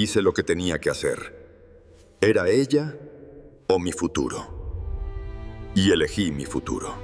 Hice lo que tenía que hacer. ¿Era ella o mi futuro? Y elegí mi futuro.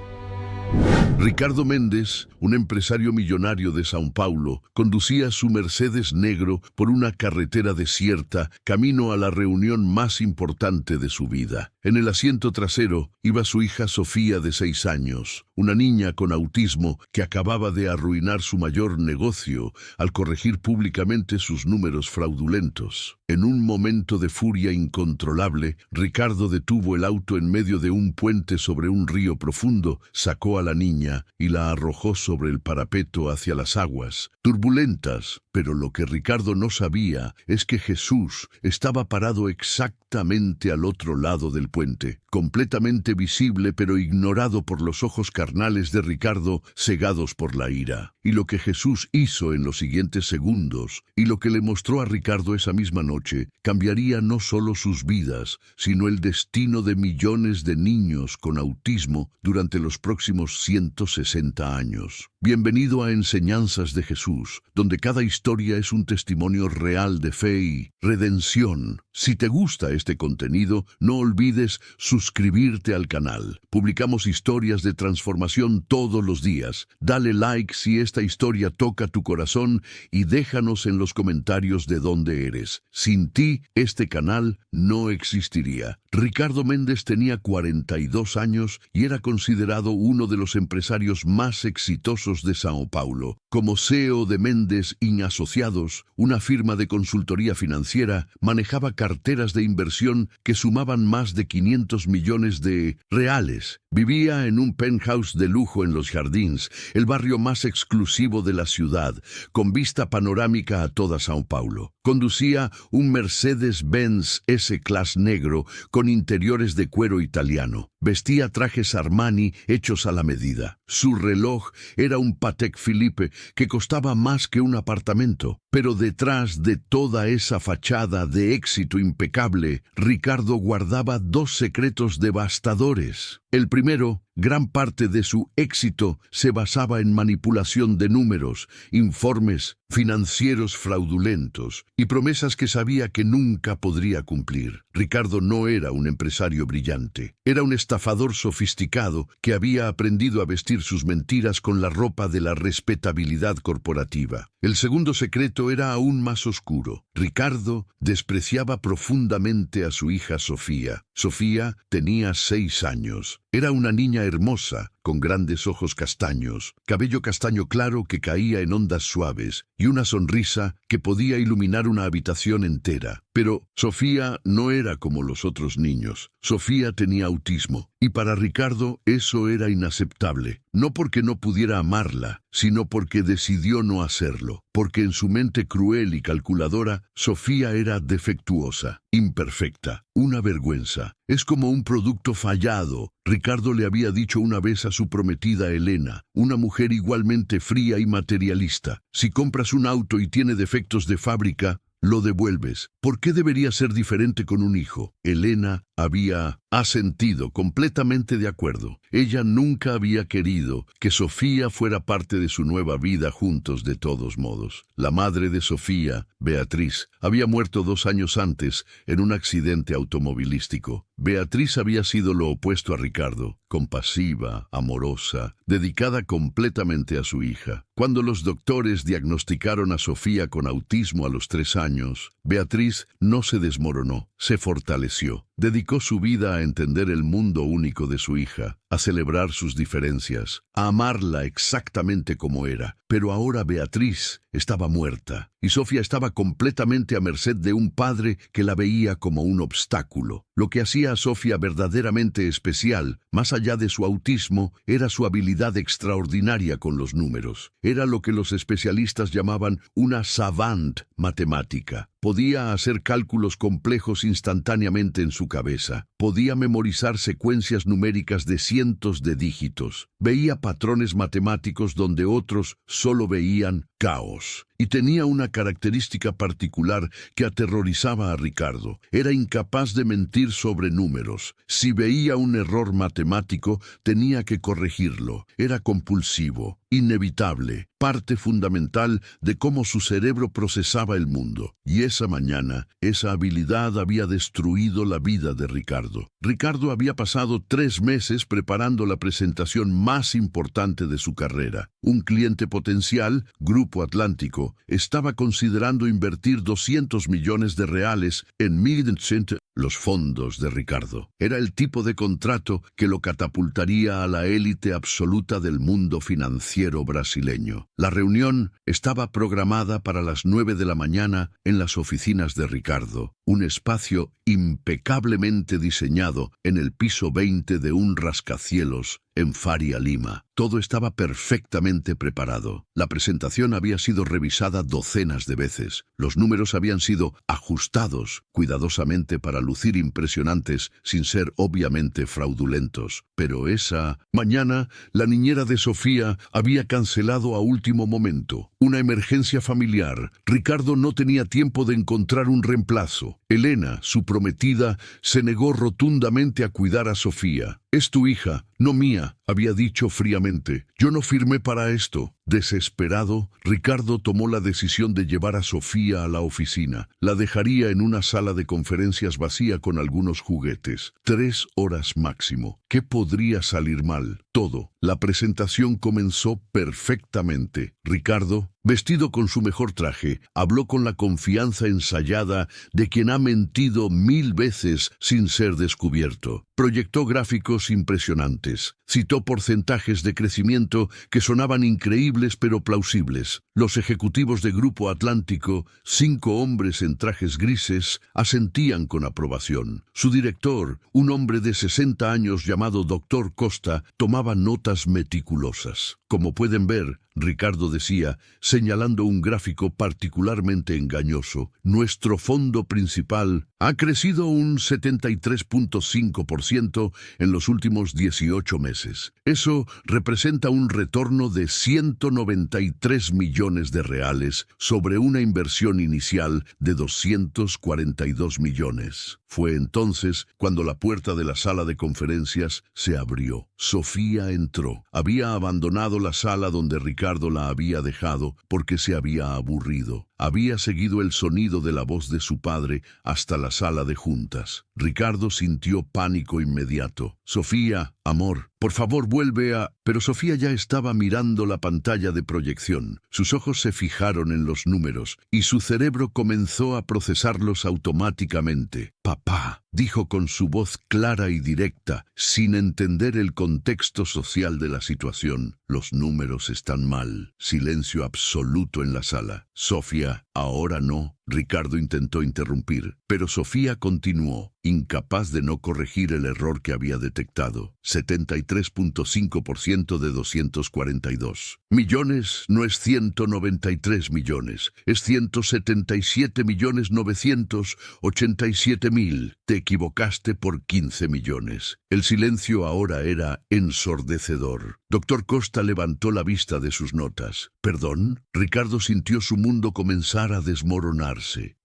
Ricardo Méndez, un empresario millonario de São Paulo, conducía su Mercedes negro por una carretera desierta camino a la reunión más importante de su vida. En el asiento trasero iba su hija Sofía, de 6 años, una niña con autismo que acababa de arruinar su mayor negocio al corregir públicamente sus números fraudulentos. En un momento de furia incontrolable, Ricardo detuvo el auto en medio de un puente sobre un río profundo, sacó a la niña y la arrojó sobre el parapeto hacia las aguas, turbulentas. Pero lo que Ricardo no sabía es que Jesús estaba parado exactamente al otro lado del puente, completamente visible pero ignorado por los ojos carnales de Ricardo, cegados por la ira. Y lo que Jesús hizo en los siguientes segundos, y lo que le mostró a Ricardo esa misma noche, cambiaría no solo sus vidas, sino el destino de millones de niños con autismo durante los próximos 160 años. Bienvenido a Enseñanzas de Jesús, donde cada historia es un testimonio real de fe y redención. Si te gusta este contenido, no olvides suscribirte al canal. Publicamos historias de transformación todos los días. Dale like si esta historia toca tu corazón y déjanos en los comentarios de dónde eres. Sin ti, este canal no existiría. Ricardo Méndez tenía 42 años y era considerado uno de los empresarios más exitosos de São Paulo. Como CEO de Méndez y Asociados, una firma de consultoría financiera, manejaba carteras de inversión que sumaban más de 500 millones de reales. Vivía en un penthouse de lujo en Los Jardins, el barrio más exclusivo de la ciudad, con vista panorámica a toda São Paulo. Conducía un Mercedes-Benz S-Class negro con interiores de cuero italiano. Vestía trajes Armani hechos a la medida. Su reloj era un Patek Philippe que costaba más que un apartamento. Pero detrás de toda esa fachada de éxito impecable, Ricardo guardaba 2 secretos devastadores. El primero, gran parte de su éxito se basaba en manipulación de números, informes financieros fraudulentos y promesas que sabía que nunca podría cumplir. Ricardo no era un empresario brillante, era un estafador sofisticado que había aprendido a vestir sus mentiras con la ropa de la respetabilidad corporativa. El segundo secreto era aún más oscuro. Ricardo despreciaba profundamente a su hija Sofía. Sofía tenía 6 años. Era una niña hermosa, con grandes ojos castaños, cabello castaño claro que caía en ondas suaves y una sonrisa que podía iluminar una habitación entera. Pero Sofía no era como los otros niños. Sofía tenía autismo y para Ricardo eso era inaceptable. No porque no pudiera amarla, sino porque decidió no hacerlo. Porque en su mente cruel y calculadora, Sofía era defectuosa, imperfecta, una vergüenza. Es como un producto fallado. Ricardo le había dicho una vez a su prometida Elena, una mujer igualmente fría y materialista: si compras un auto y tiene defectos de fábrica, lo devuelves. ¿Por qué debería ser diferente con un hijo? Elena había asentido, completamente de acuerdo. Ella nunca había querido que Sofía fuera parte de su nueva vida juntos de todos modos. La madre de Sofía, Beatriz, había muerto 2 años antes en un accidente automovilístico. Beatriz había sido lo opuesto a Ricardo, compasiva, amorosa, dedicada completamente a su hija. Cuando los doctores diagnosticaron a Sofía con autismo a los 3 años, Beatriz no se desmoronó, se fortaleció. Dedicó su vida a entender el mundo único de su hija, a celebrar sus diferencias, a amarla exactamente como era. Pero ahora Beatriz estaba muerta y Sofía estaba completamente a merced de un padre que la veía como un obstáculo. Lo que hacía a Sofía verdaderamente especial, más allá de su autismo, era su habilidad extraordinaria con los números. Era lo que los especialistas llamaban una savant matemática. Podía hacer cálculos complejos instantáneamente en su cabeza. Podía memorizar secuencias numéricas de cientos de dígitos. Veía patrones matemáticos donde otros solo veían caos. y tenía una característica particular que aterrorizaba a Ricardo. Era incapaz de mentir sobre números. Si veía un error matemático, tenía que corregirlo. Era compulsivo, inevitable, parte fundamental de cómo su cerebro procesaba el mundo. Y esa mañana, esa habilidad había destruido la vida de Ricardo. Ricardo había pasado 3 meses preparando la presentación más importante de su carrera. Un cliente potencial, Grupo Atlántico, estaba considerando invertir 200 millones de reales en Midcent, los fondos de Ricardo. Era el tipo de contrato que lo catapultaría a la élite absoluta del mundo financiero brasileño. La reunión estaba programada para las 9 de la mañana en las oficinas de Ricardo, un espacio impecablemente diseñado en el piso 20 de un rascacielos en Faria Lima. Todo estaba perfectamente preparado. La presentación había sido revisada docenas de veces. Los números habían sido ajustados cuidadosamente para lucir impresionantes sin ser obviamente fraudulentos. Pero esa mañana, la niñera de Sofía había cancelado a último momento. Una emergencia familiar. Ricardo no tenía tiempo de encontrar un reemplazo. Elena, su prometida, se negó rotundamente a cuidar a Sofía. «Es tu hija, no mía», había dicho fríamente. «Yo no firmé para esto». Desesperado, Ricardo tomó la decisión de llevar a Sofía a la oficina. La dejaría en una sala de conferencias vacía con algunos juguetes. 3 horas máximo. ¿Qué podría salir mal? Todo. La presentación comenzó perfectamente. Ricardo, vestido con su mejor traje, habló con la confianza ensayada de quien ha mentido 1000 veces sin ser descubierto. Proyectó gráficos impresionantes. Citó porcentajes de crecimiento que sonaban increíbles pero plausibles. Los ejecutivos de Grupo Atlántico, 5 hombres en trajes grises, asentían con aprobación. Su director, un hombre de 60 años llamado Dr. Costa, tomaba notas meticulosas. Como pueden ver, Ricardo decía, señalando un gráfico particularmente engañoso, nuestro fondo principal ha crecido un 73.5% en los últimos 18 meses. Eso representa un retorno de 193 millones de reales sobre una inversión inicial de 242 millones. Fue entonces cuando la puerta de la sala de conferencias se abrió. Sofía entró. Había abandonado la sala donde Ricardo la había dejado porque se había aburrido. Había seguido el sonido de la voz de su padre hasta la sala de juntas. Ricardo sintió pánico inmediato. «Sofía, amor, por favor vuelve a...» Pero Sofía ya estaba mirando la pantalla de proyección. Sus ojos se fijaron en los números y su cerebro comenzó a procesarlos automáticamente. «Papá», dijo con su voz clara y directa, sin entender el contexto social de la situación. «Los números están mal». Silencio absoluto en la sala. «Sofía, ahora no». Ricardo intentó interrumpir, pero Sofía continuó, incapaz de no corregir el error que había detectado. 73.5% de 242 millones no es 193 millones, es 177.987.000. Te equivocaste por 15 millones. El silencio ahora era ensordecedor. Dr. Costa levantó la vista de sus notas. «¿Perdón?» Ricardo sintió su mundo comenzar a desmoronarse.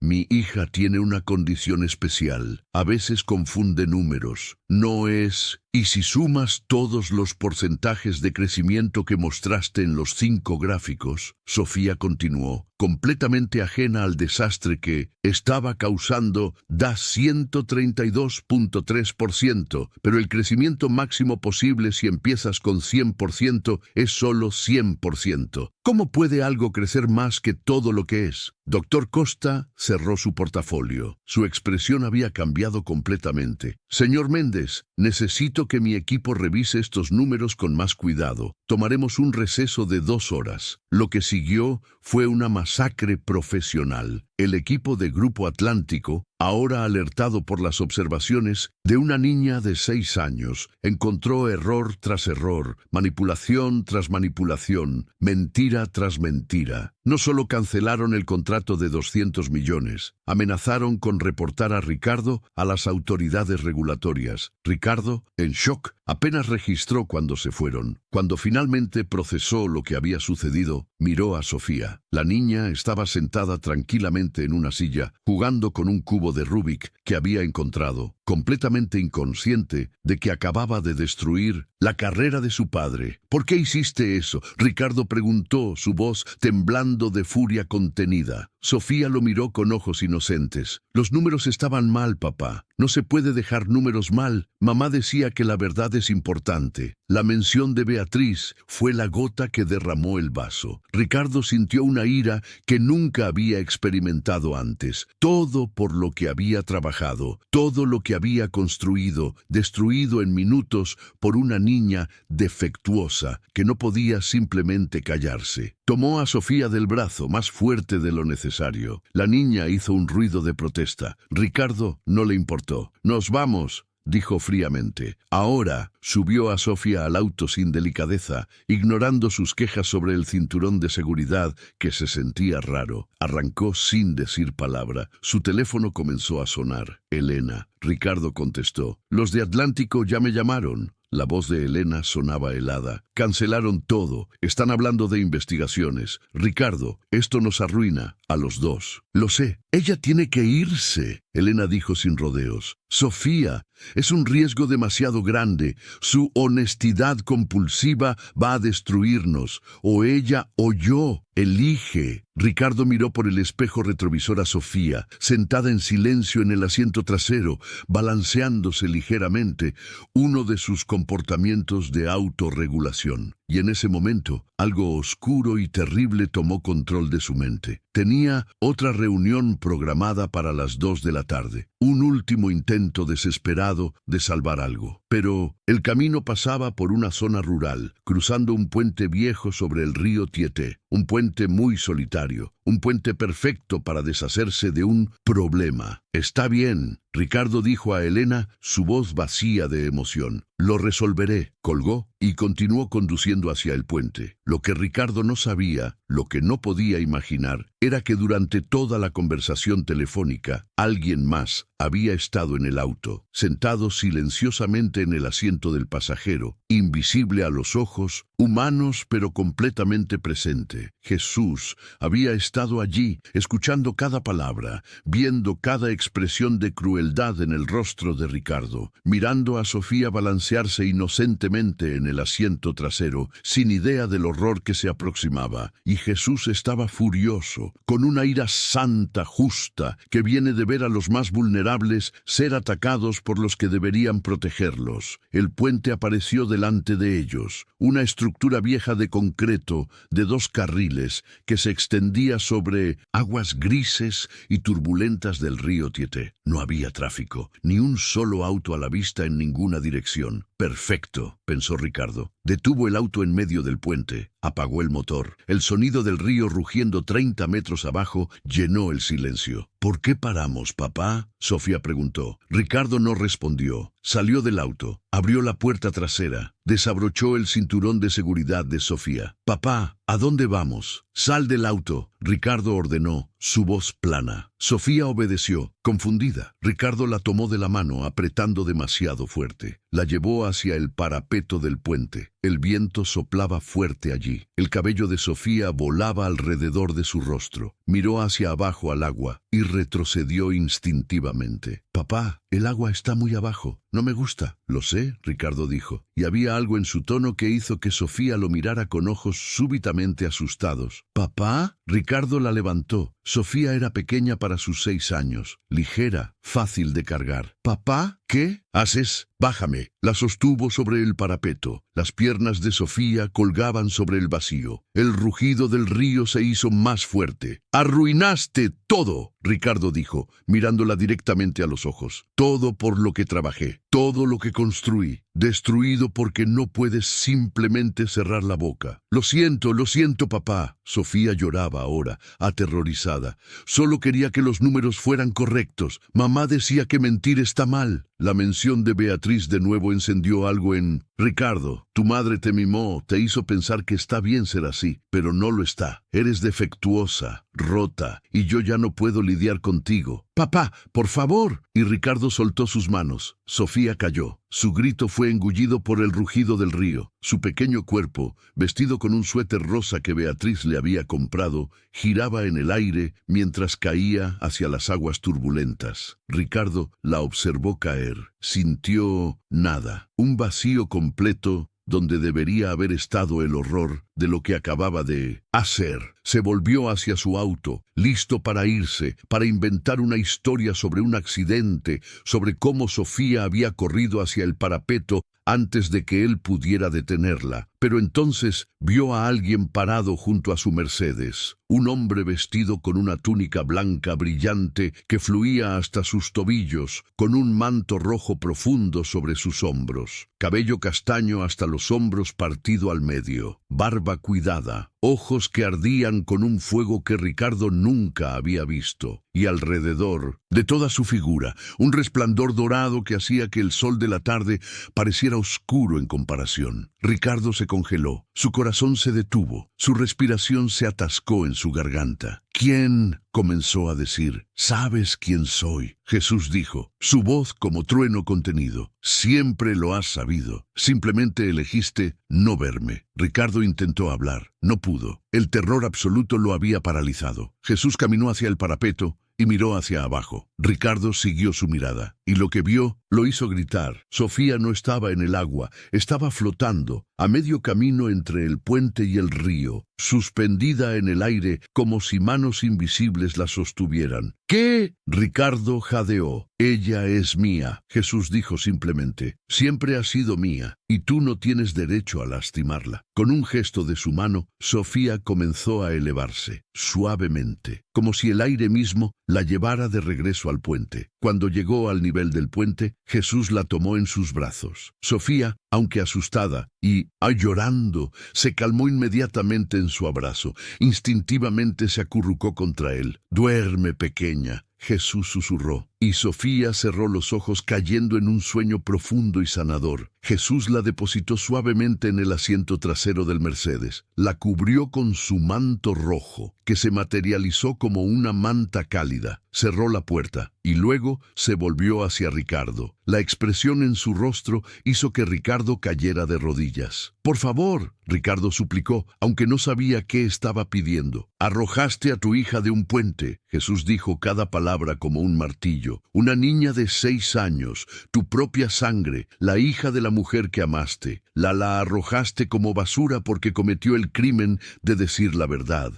«Mi hija tiene una condición especial. A veces confunde números. No es... Y si sumas todos los porcentajes de crecimiento que mostraste en los 5 gráficos», Sofía continuó, completamente ajena al desastre que estaba causando, da 132.3%, pero el crecimiento máximo posible si empiezas con 100% es solo 100%. ¿Cómo puede algo crecer más que todo lo que es? Dr. Costa cerró su portafolio. Su expresión había cambiado completamente. «Señor Méndez, necesito que mi equipo revise estos números con más cuidado. Tomaremos un receso de 2 horas. Lo que siguió fue una masacre profesional. El equipo de Grupo Atlántico, ahora alertado por las observaciones de una niña de 6 años, encontró error tras error, manipulación tras manipulación, mentira tras mentira. No solo cancelaron el contrato de 200 millones, amenazaron con reportar a Ricardo a las autoridades regulatorias. Ricardo, en shock, apenas registró cuando se fueron. Cuando finalmente procesó lo que había sucedido, miró a Sofía. La niña estaba sentada tranquilamente en una silla, jugando con un cubo de Rubik que había encontrado, completamente inconsciente de que acababa de destruir la carrera de su padre. ¿Por qué hiciste eso?, Ricardo preguntó, su voz temblando de furia contenida. Sofía lo miró con ojos inocentes. Los números estaban mal, papá. No se puede dejar números mal. Mamá decía que la verdad es importante. La mención de Beatriz fue la gota que derramó el vaso. Ricardo sintió una ira que nunca había experimentado antes. Todo por lo que había trabajado, todo lo que había construido, destruido en minutos por una niña defectuosa que no podía simplemente callarse. Tomó a Sofía del brazo, más fuerte de lo necesario. La niña hizo un ruido de protesta. Ricardo no le importó. «Nos vamos», dijo fríamente. Ahora subió a Sofía al auto sin delicadeza, ignorando sus quejas sobre el cinturón de seguridad que se sentía raro. Arrancó sin decir palabra. Su teléfono comenzó a sonar. «Elena». Ricardo contestó. «Los de Atlántico ya me llamaron». La voz de Elena sonaba helada. «Cancelaron todo. Están hablando de investigaciones. Ricardo, esto nos arruina a los dos». «Lo sé. Ella tiene que irse», Elena dijo sin rodeos. «Sofía, es un riesgo demasiado grande. Su honestidad compulsiva va a destruirnos. O ella o yo. Elige». Ricardo miró por el espejo retrovisor a Sofía, sentada en silencio en el asiento trasero, balanceándose ligeramente, uno de sus comportamientos de autorregulación. Y en ese momento, algo oscuro y terrible tomó control de su mente. Tenía otra reunión programada para las 2 de la tarde. Un último intento desesperado de salvar algo. Pero el camino pasaba por una zona rural, cruzando un puente viejo sobre el río Tieté. Un puente muy solitario. Un puente perfecto para deshacerse de un problema. «Está bien», Ricardo dijo a Elena, su voz vacía de emoción. «Lo resolveré». Colgó y continuó conduciendo hacia el puente. Lo que Ricardo no sabía, lo que no podía imaginar, era que durante toda la conversación telefónica, alguien más había estado en el auto, sentado silenciosamente en el asiento del pasajero, invisible a los ojos, humanos pero completamente presente. Jesús había estado allí, escuchando cada palabra, viendo cada expresión de crueldad en el rostro de Ricardo, mirando a Sofía balancearse inocentemente en el asiento trasero, sin idea del horror que se aproximaba. Y Jesús estaba furioso, con una ira santa, justa, que viene de ver a los más vulnerables ser atacados por los que deberían protegerlos. El puente apareció delante de ellos, una estructura vieja de concreto, de 2 carriles, que se extendía sobre aguas grises y turbulentas del río Tieté. No había tráfico, ni un solo auto a la vista en ninguna dirección. «Perfecto», pensó Ricardo. Detuvo el auto en medio del puente, apagó el motor. El sonido del río rugiendo 30 metros abajo llenó el silencio. «¿Por qué paramos, papá?», Sofía preguntó. Ricardo no respondió. Salió del auto, abrió la puerta trasera, desabrochó el cinturón de seguridad de Sofía. «Papá, ¿a dónde vamos?». «Sal del auto», Ricardo ordenó, su voz plana. Sofía obedeció, confundida. Ricardo la tomó de la mano, apretando demasiado fuerte. La llevó hacia el parapeto del puente. El viento soplaba fuerte allí. El cabello de Sofía volaba alrededor de su rostro. Miró hacia abajo al agua y retrocedió instintivamente. «Papá, el agua está muy abajo. No me gusta». «Lo sé», Ricardo dijo, y había algo en su tono que hizo que Sofía lo mirara con ojos súbitamente asustados. «¿Papá?». Ricardo la levantó. Sofía era pequeña para sus 6 años, ligera, fácil de cargar. «¿Papá? ¿Qué haces? Bájame». La sostuvo sobre el parapeto. Las piernas de Sofía colgaban sobre el vacío. El rugido del río se hizo más fuerte. «Arruinaste todo», Ricardo dijo, mirándola directamente a los ojos. «Todo por lo que trabajé, todo lo que construí, destruido porque no puedes simplemente cerrar la boca». Lo siento, papá». Sofía lloraba ahora, aterrorizada. «Solo quería que los números fueran correctos. Mamá decía que mentir está mal». La mención de Beatriz de nuevo encendió algo en Ricardo. «Tu madre te mimó, te hizo pensar que está bien ser así, pero no lo está. Eres defectuosa, rota, y yo ya no puedo lidiar contigo». «Papá, por favor». Y Ricardo soltó sus manos. Sofía Sofía cayó. Su grito fue engullido por el rugido del río. Su pequeño cuerpo, vestido con un suéter rosa que Beatriz le había comprado, giraba en el aire mientras caía hacia las aguas turbulentas. Ricardo la observó caer. Sintió nada, un vacío completo donde debería haber estado el horror de lo que acababa de hacer. Se volvió hacia su auto, listo para irse, para inventar una historia sobre un accidente, sobre cómo Sofía había corrido hacia el parapeto antes de que él pudiera detenerla. Pero entonces vio a alguien parado junto a su Mercedes, un hombre vestido con una túnica blanca brillante que fluía hasta sus tobillos, con un manto rojo profundo sobre sus hombros, cabello castaño hasta los hombros partido al medio, barba cuidada, ojos que ardían con un fuego que Ricardo nunca había visto, y alrededor de toda su figura, un resplandor dorado que hacía que el sol de la tarde pareciera oscuro en comparación. Ricardo se congeló, su corazón se detuvo, su respiración se atascó en su garganta. ¿Quién? Comenzó a decir. ¿Sabes quién soy? Jesús dijo, su voz como trueno contenido. Siempre lo has sabido. Simplemente elegiste no verme. Ricardo intentó hablar. No pudo. El terror absoluto lo había paralizado. Jesús caminó hacia el parapeto y miró hacia abajo. Ricardo siguió su mirada, y lo que vio lo hizo gritar. Sofía no estaba en el agua, estaba flotando, a medio camino entre el puente y el río, suspendida en el aire como si manos invisibles la sostuvieran. ¿Qué? Ricardo jadeó. Ella es mía. Jesús dijo simplemente, siempre ha sido mía, y tú no tienes derecho a lastimarla. Con un gesto de su mano, Sofía comenzó a elevarse, suavemente, como si el aire mismo la llevara de regreso al puente. Cuando llegó al nivel del puente, Jesús la tomó en sus brazos. Sofía, aunque asustada y llorando, se calmó inmediatamente en su abrazo. Instintivamente se acurrucó contra él. «Duerme, pequeña», Jesús susurró, y Sofía cerró los ojos cayendo en un sueño profundo y sanador. Jesús la depositó suavemente en el asiento trasero del Mercedes. La cubrió con su manto rojo, que se materializó como una manta cálida. Cerró la puerta y luego se volvió hacia Ricardo. La expresión en su rostro hizo que Ricardo cayera de rodillas. «Por favor», Ricardo suplicó, aunque no sabía qué estaba pidiendo. «Arrojaste a tu hija de un puente», Jesús dijo cada palabra como un martillo. «Una niña de 6 años, tu propia sangre, la hija de la mujer que amaste. La arrojaste como basura porque cometió el crimen de decir la verdad.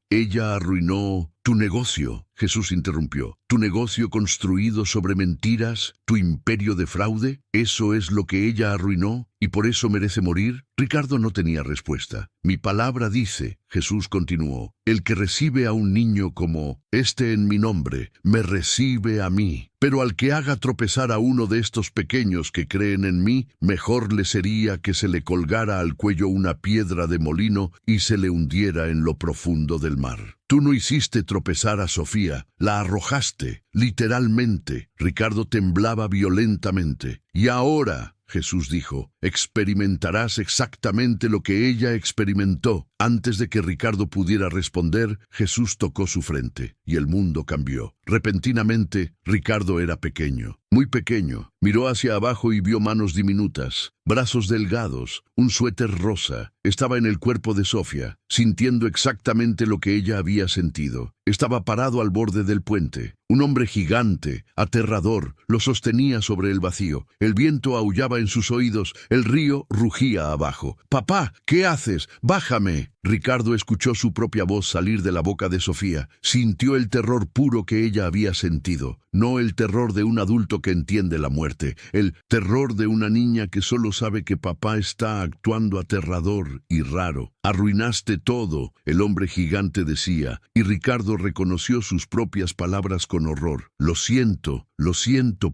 Ella arruinó tu negocio», Jesús interrumpió. «¿Tu negocio construido sobre mentiras? ¿Tu imperio de fraude? ¿Eso es lo que ella arruinó? ¿Y por eso merece morir?» Ricardo no tenía respuesta. «Mi palabra dice», Jesús continuó, «el que recibe a un niño como este en mi nombre, me recibe a mí. Pero al que haga tropezar a uno de estos pequeños que creen en mí, mejor le sería que se le colgara al cuello una piedra de molino y se le hundiera en lo profundo del mar». Tú no hiciste tropezar a Sofía, la arrojaste, literalmente. Ricardo temblaba violentamente. «Y ahora», Jesús dijo, «experimentarás exactamente lo que ella experimentó». Antes de que Ricardo pudiera responder, Jesús tocó su frente, y el mundo cambió. Repentinamente, Ricardo era pequeño, muy pequeño. Miró hacia abajo y vio manos diminutas, brazos delgados, un suéter rosa. Estaba en el cuerpo de Sofía, sintiendo exactamente lo que ella había sentido. Estaba parado al borde del puente. Un hombre gigante, aterrador, lo sostenía sobre el vacío. El viento aullaba en sus oídos, el río rugía abajo. «Papá, ¿qué haces? ¡Bájame!». Ricardo escuchó su propia voz salir de la boca de Sofía. Sintió el terror puro que ella había sentido. No el terror de un adulto que entiende la muerte. El terror de una niña que solo sabe que papá está actuando aterrador y raro. «Arruinaste todo», el hombre gigante decía, y Ricardo reconoció sus propias palabras con horror. Lo siento,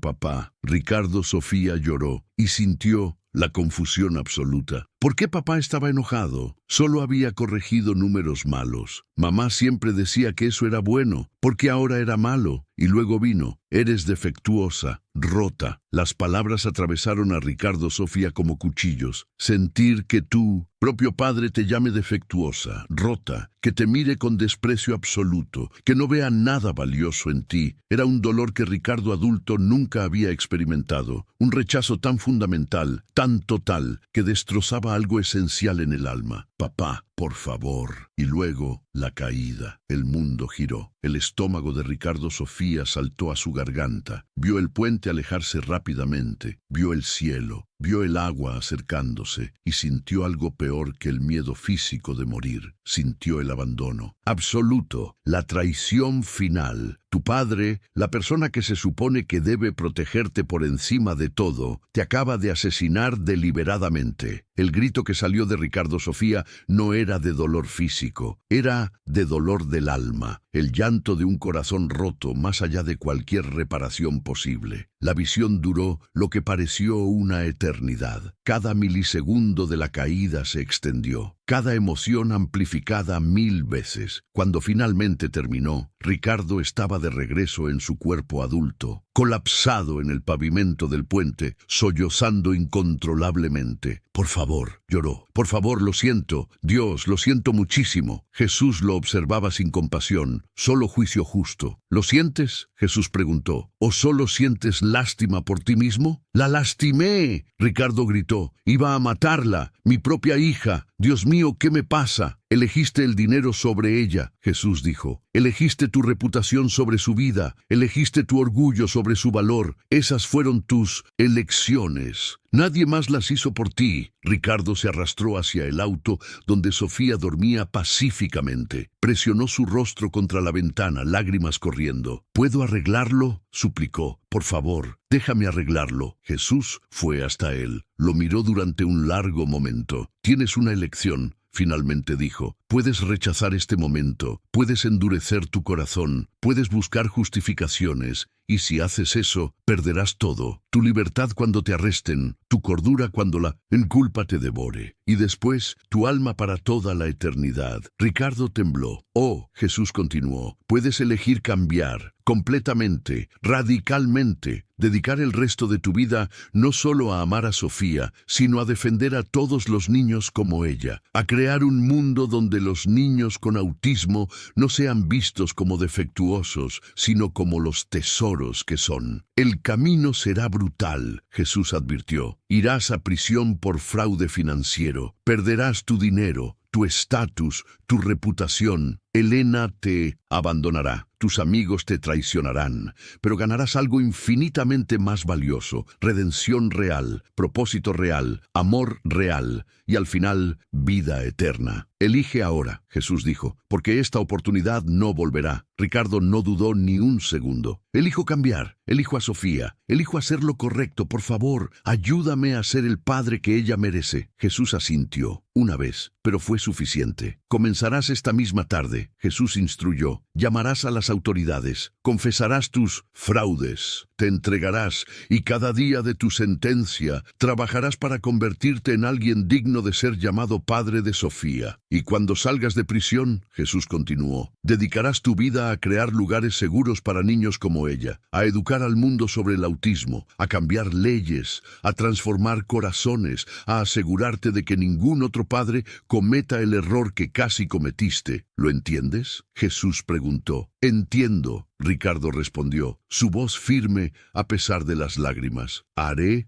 papá». Ricardo Sofía lloró y sintió la confusión absoluta. ¿Por qué papá estaba enojado? Solo había corregido números malos. Mamá siempre decía que eso era bueno, porque ahora era malo. Y luego vino, «Eres defectuosa, rota. Las palabras atravesaron a Ricardo Sofía como cuchillos. Sentir que tu propio padre te llame defectuosa, rota, que te mire con desprecio absoluto, que no vea nada valioso en ti, era un dolor que Ricardo adulto nunca había experimentado, un rechazo tan fundamental, tan total, que destrozaba algo esencial en el alma. Papá, por favor. Y luego, la caída. El mundo giró. El estómago de Ricardo Sofía saltó a su garganta. Vio el puente alejarse rápidamente. Vio el cielo. Vio el agua acercándose y sintió algo peor que el miedo físico de morir. Sintió el abandono absoluto, la traición final. Tu padre, la persona que se supone que debe protegerte por encima de todo, te acaba de asesinar deliberadamente. El grito que salió de Ricardo Sofía no era de dolor físico, era de dolor del alma, el llanto de un corazón roto más allá de cualquier reparación posible. La visión duró lo que pareció una eternidad. Cada milisegundo de la caída se extendió, cada emoción amplificada 1000 veces. Cuando finalmente terminó, Ricardo estaba de regreso en su cuerpo adulto, colapsado en el pavimento del puente, sollozando incontrolablemente. Por favor, lloró. Por favor, lo siento. Dios, lo siento muchísimo. Jesús lo observaba sin compasión, solo juicio justo. ¿Lo sientes?, Jesús preguntó. ¿O solo sientes lástima por ti mismo? ¡La lastimé!, Ricardo gritó. Iba a matarla, mi propia hija. Dios mío, ¿qué me pasa? Elegiste el dinero sobre ella, Jesús dijo. Elegiste tu reputación sobre su vida. Elegiste tu orgullo sobre su valor. Esas fueron tus elecciones. Nadie más las hizo por ti. Ricardo se arrastró hacia el auto donde Sofía dormía pacíficamente. Presionó su rostro contra la ventana, lágrimas corriendo. ¿Puedo arreglarlo?, suplicó. Por favor, déjame arreglarlo. Jesús fue hasta él. Lo miró durante un largo momento. Tienes una elección, finalmente dijo. Puedes rechazar este momento, puedes endurecer tu corazón, puedes buscar justificaciones, y si haces eso, perderás todo. Tu libertad cuando te arresten, tu cordura cuando la culpa te devore, y después tu alma para toda la eternidad. Ricardo tembló. Oh, Jesús continuó, puedes elegir cambiar, completamente, radicalmente, dedicar el resto de tu vida no solo a amar a Sofía, sino a defender a todos los niños como ella, a crear un mundo donde los niños con autismo no sean vistos como defectuosos, sino como los tesoros que son. El camino será brutal, Jesús advirtió. Irás a prisión por fraude financiero, perderás tu dinero, tu estatus, tu reputación. Elena te abandonará, tus amigos te traicionarán, pero ganarás algo infinitamente más valioso, redención real, propósito real, amor real y al final, vida eterna. Elige ahora, Jesús dijo, porque esta oportunidad no volverá. Ricardo no dudó ni un segundo. Elijo cambiar, elijo a Sofía, elijo hacer lo correcto, por favor, ayúdame a ser el padre que ella merece. Jesús asintió, una vez, pero fue suficiente. Comenzarás esta misma tarde, Jesús instruyó. Llamarás a las autoridades, confesarás tus fraudes, te entregarás y cada día de tu sentencia trabajarás para convertirte en alguien digno de ser llamado padre de Sofía. Y cuando salgas de prisión, Jesús continuó, dedicarás tu vida a crear lugares seguros para niños como ella, a educar al mundo sobre el autismo, a cambiar leyes, a transformar corazones, a asegurarte de que ningún otro padre cometa el error que casi cometiste. ¿Lo entiendes?, Jesús preguntó. Entiendo, Ricardo respondió, su voz firme a pesar de las lágrimas. Haré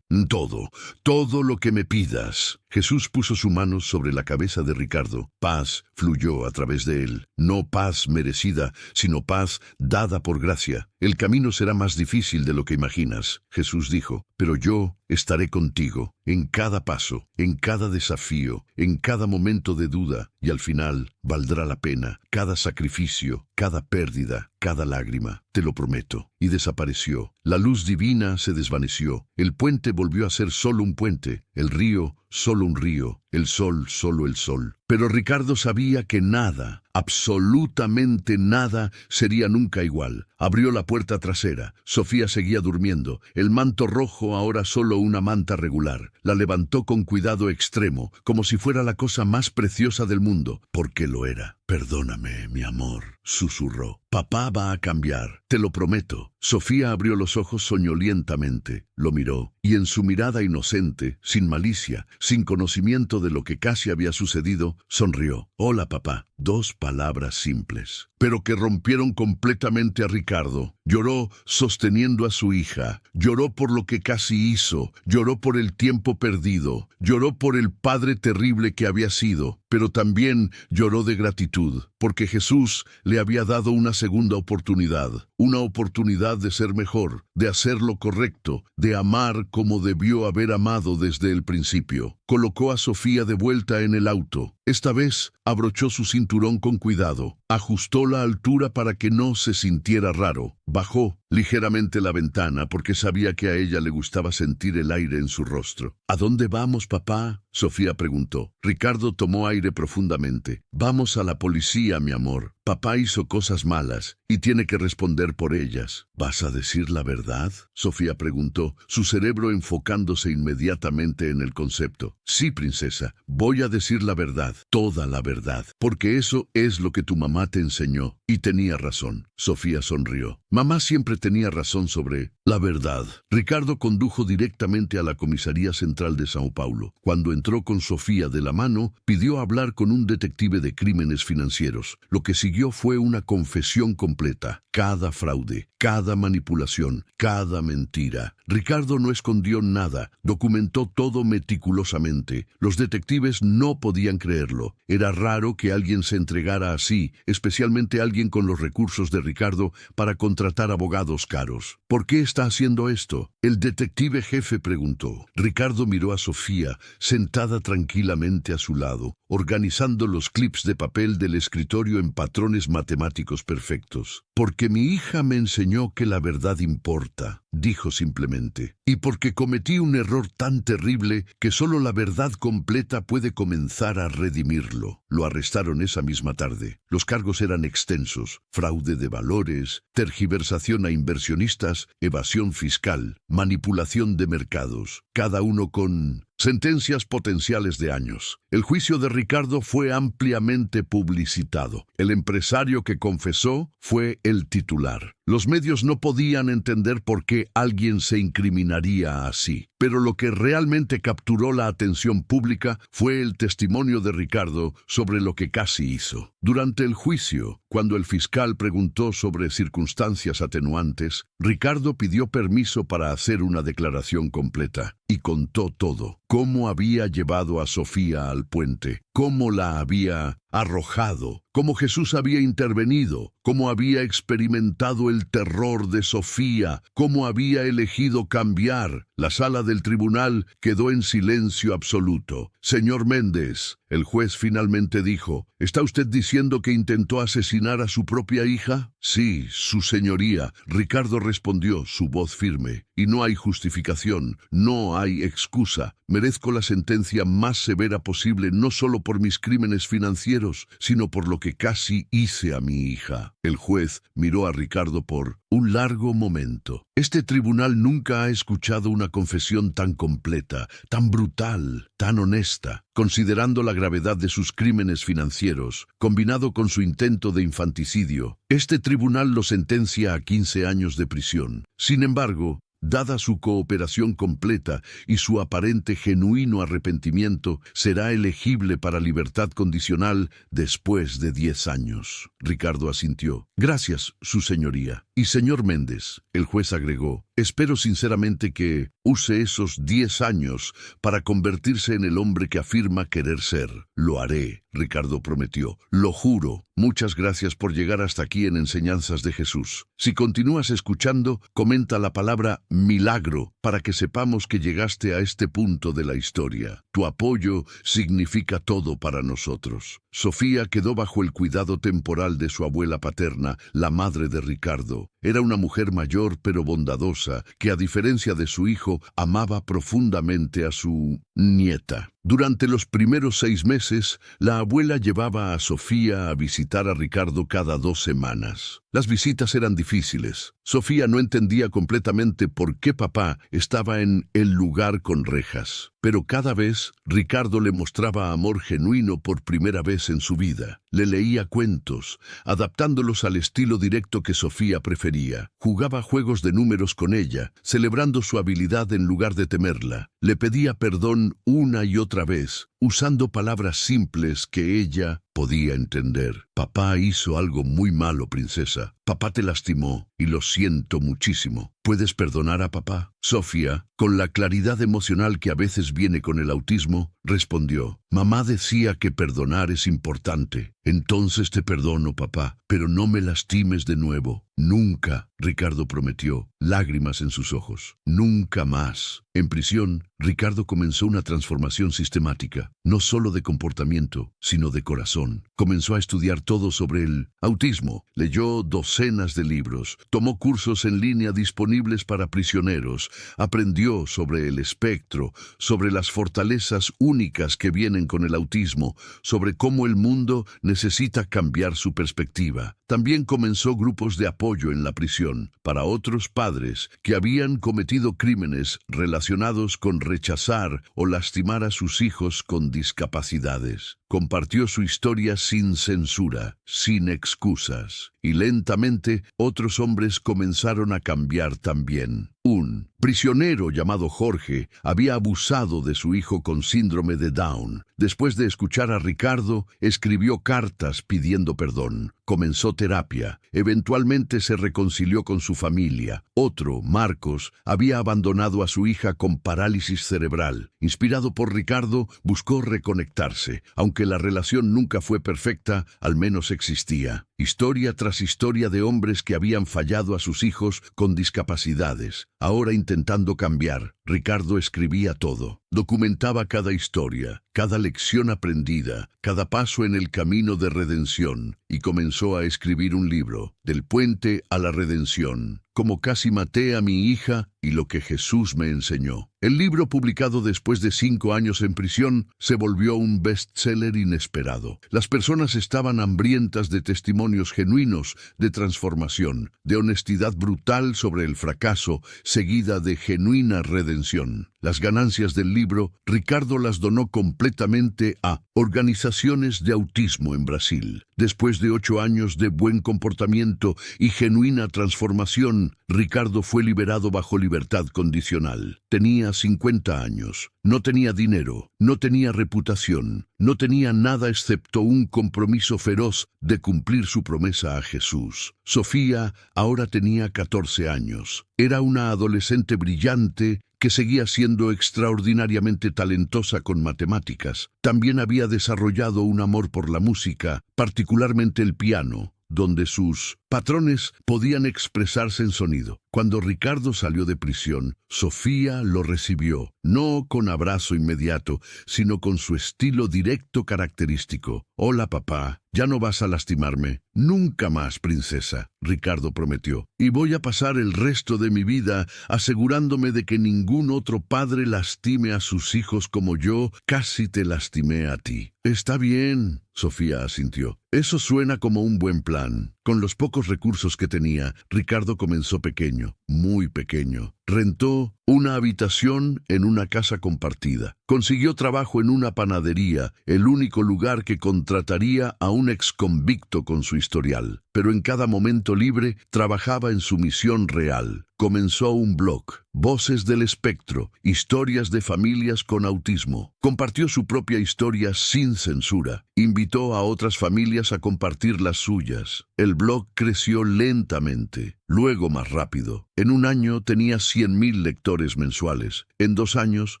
todo lo que me pidas. Jesús puso su mano sobre la cabeza de Ricardo. Paz fluyó a través de él. No paz merecida, sino paz dada por gracia. El camino será más difícil de lo que imaginas, Jesús dijo, pero yo estaré contigo, en cada paso, en cada desafío, en cada momento de duda, y al final valdrá la pena, cada sacrificio, cada pérdida, cada lágrima, te lo prometo. Y desapareció. La luz divina se desvaneció. El puente volvió a ser solo un puente, el río solo un río, el sol solo el sol. Pero Ricardo sabía que nada, absolutamente nada, sería nunca igual. Abrió la puerta trasera. Sofía seguía durmiendo. El manto rojo, ahora solo una manta regular. La levantó con cuidado extremo, como si fuera la cosa más preciosa del mundo, porque lo era. «Perdóname, mi amor», susurró. «Papá va a cambiar, te lo prometo». Sofía abrió los ojos soñolientamente, lo miró, y en su mirada inocente, sin malicia, sin conocimiento de lo que casi había sucedido, sonrió. «Hola, papá». 2 palabras simples, pero que rompieron completamente a Ricardo. Lloró sosteniendo a su hija, lloró por lo que casi hizo, lloró por el tiempo perdido, lloró por el padre terrible que había sido, pero también lloró de gratitud, porque Jesús le había dado una segunda oportunidad, una oportunidad de ser mejor, de hacer lo correcto, de amar como debió haber amado desde el principio. Colocó a Sofía de vuelta en el auto. Esta vez abrochó su cinturón con cuidado, ajustó la altura para que no se sintiera raro, bajó ligeramente la ventana porque sabía que a ella le gustaba sentir el aire en su rostro. «¿A dónde vamos, papá?», Sofía preguntó. Ricardo tomó aire profundamente. «Vamos a la policía, mi amor. Papá hizo cosas malas y tiene que responder por ellas». «¿Vas a decir la verdad?», Sofía preguntó, su cerebro enfocándose inmediatamente en el concepto. «Sí, princesa, voy a decir la verdad, toda la verdad, porque eso es lo que tu mamá te enseñó». Y tenía razón. Sofía sonrió. Mamá siempre tenía razón sobre la verdad. Ricardo condujo directamente a la comisaría central de Sao Paulo. Cuando entró con Sofía de la mano, pidió hablar con un detective de crímenes financieros. Lo que siguió fue una confesión completa. Cada fraude, cada manipulación, cada mentira. Ricardo no escondió nada, documentó todo meticulosamente. Los detectives no podían creerlo. Era raro que alguien se entregara así, especialmente alguien con los recursos de Ricardo para contratar abogados caros. «¿Por qué está haciendo esto?», el detective jefe preguntó. Ricardo miró a Sofía, sentada tranquilamente a su lado, organizando los clips de papel del escritorio en patrones matemáticos perfectos. «Porque mi hija me enseñó que la verdad importa», dijo simplemente. «Y porque cometí un error tan terrible que solo la verdad completa puede comenzar a redimirlo». Lo arrestaron esa misma tarde. Los cargos eran extensos: fraude de valores, tergiversación a inversionistas, evasión fiscal, manipulación de mercados, cada uno con sentencias potenciales de años. El juicio de Ricardo fue ampliamente publicitado. El empresario que confesó fue el titular. Los medios no podían entender por qué alguien se incriminaría así. Pero lo que realmente capturó la atención pública fue el testimonio de Ricardo sobre lo que casi hizo. Durante el juicio, cuando el fiscal preguntó sobre circunstancias atenuantes, Ricardo pidió permiso para hacer una declaración completa y contó todo. Cómo había llevado a Sofía al puente, cómo la había arrojado, cómo Jesús había intervenido, cómo había experimentado el terror de Sofía, cómo había elegido cambiar. La sala del tribunal quedó en silencio absoluto. «Señor Méndez», el juez finalmente dijo, «¿está usted diciendo que intentó asesinar a su propia hija?». «Sí, su señoría», Ricardo respondió, su voz firme. «Y no hay justificación, no hay excusa. Merezco la sentencia más severa posible, no solo por mis crímenes financieros, sino por lo que casi hice a mi hija». El juez miró a Ricardo por un largo momento. Este tribunal nunca ha escuchado una confesión tan completa, tan brutal, tan honesta. Considerando la gravedad de sus crímenes financieros, combinado con su intento de infanticidio, este tribunal lo sentencia a 15 años de prisión. Sin embargo, dada su cooperación completa y su aparente genuino arrepentimiento, será elegible para libertad condicional después de 10 años. Ricardo asintió. «Gracias, su señoría». «Y señor Méndez», el juez agregó, «espero sinceramente que use esos 10 años para convertirse en el hombre que afirma querer ser». «Lo haré», Ricardo prometió. «Lo juro». Muchas gracias por llegar hasta aquí en Enseñanzas de Jesús. Si continúas escuchando, comenta la palabra milagro para que sepamos que llegaste a este punto de la historia. Tu apoyo significa todo para nosotros. Sofía quedó bajo el cuidado temporal de su abuela paterna, la madre de Ricardo. Era una mujer mayor pero bondadosa, que a diferencia de su hijo, amaba profundamente a su nieta. Durante los primeros 6 meses, la abuela llevaba a Sofía a visitar a Ricardo cada 2 semanas. Las visitas eran difíciles. Sofía no entendía completamente por qué papá estaba en el lugar con rejas. Pero cada vez, Ricardo le mostraba amor genuino por primera vez en su vida. Le leía cuentos, adaptándolos al estilo directo que Sofía prefería. Jugaba juegos de números con ella, celebrando su habilidad en lugar de temerla. Le pedía perdón una y otra vez, usando palabras simples que ella podía entender. Papá hizo algo muy malo, princesa. Papá te lastimó y lo siento muchísimo. ¿Puedes perdonar a papá? Sofía, con la claridad emocional que a veces viene con el autismo, respondió: mamá decía que perdonar es importante. Entonces te perdono, papá, pero no me lastimes de nuevo. Nunca, Ricardo prometió, lágrimas en sus ojos. Nunca más. En prisión, Ricardo comenzó una transformación sistemática, no solo de comportamiento, sino de corazón. Comenzó a estudiar todo sobre el autismo, leyó docenas de libros, tomó cursos en línea disponibles para prisioneros, aprendió sobre el espectro, sobre las fortalezas únicas que vienen con el autismo, sobre cómo el mundo necesita cambiar su perspectiva. También comenzó grupos de apoyo en la prisión para otros padres que habían cometido crímenes relacionados con rechazar o lastimar a sus hijos con discapacidades. Compartió su historia sin censura, sin excusas, y lentamente otros hombres comenzaron a cambiar también. Un prisionero llamado Jorge había abusado de su hijo con síndrome de Down. Después de escuchar a Ricardo, escribió cartas pidiendo perdón. Comenzó terapia. Eventualmente se reconcilió con su familia. Otro, Marcos, había abandonado a su hija con parálisis cerebral. Inspirado por Ricardo, buscó reconectarse. Aunque la relación nunca fue perfecta, al menos existía. Historia tras historia de hombres que habían fallado a sus hijos con discapacidades. Ahora intentando cambiar, Ricardo escribía todo. Documentaba cada historia, cada lección aprendida, cada paso en el camino de redención, y comenzó a escribir un libro, Del puente a la redención, cómo casi maté a mi hija y lo que Jesús me enseñó. El libro, publicado después de 5 años en prisión, se volvió un bestseller inesperado. Las personas estaban hambrientas de testimonios genuinos de transformación, de honestidad brutal sobre el fracaso, seguida de genuina redención. Las ganancias del libro, Ricardo las donó completamente a organizaciones de autismo en Brasil. Después de 8 años de buen comportamiento y genuina transformación, Ricardo fue liberado bajo libertad condicional. Tenía 50 años. No tenía dinero, no tenía reputación, no tenía nada excepto un compromiso feroz de cumplir su promesa a Jesús. Sofía ahora tenía 14 años. Era una adolescente brillante que seguía siendo extraordinariamente talentosa con matemáticas. También había desarrollado un amor por la música, particularmente el piano, donde sus patrones podían expresarse en sonido. Cuando Ricardo salió de prisión, Sofía lo recibió, no con abrazo inmediato, sino con su estilo directo característico. «Hola, papá, ¿ya no vas a lastimarme?» «Nunca más, princesa», Ricardo prometió. «Y voy a pasar el resto de mi vida asegurándome de que ningún otro padre lastime a sus hijos como yo casi te lastimé a ti». «Está bien», Sofía asintió. «Eso suena como un buen plan». Con los pocos recursos que tenía, Ricardo comenzó pequeño, muy pequeño. Rentó una habitación en una casa compartida. Consiguió trabajo en una panadería, el único lugar que contrataría a un exconvicto con su historial. Pero en cada momento libre trabajaba en su misión real. Comenzó un blog, Voces del Espectro, historias de familias con autismo. Compartió su propia historia sin censura. Invitó a otras familias a compartir las suyas. El blog creció lentamente, luego más rápido. En un año tenía 100.000 lectores mensuales. En 2 años,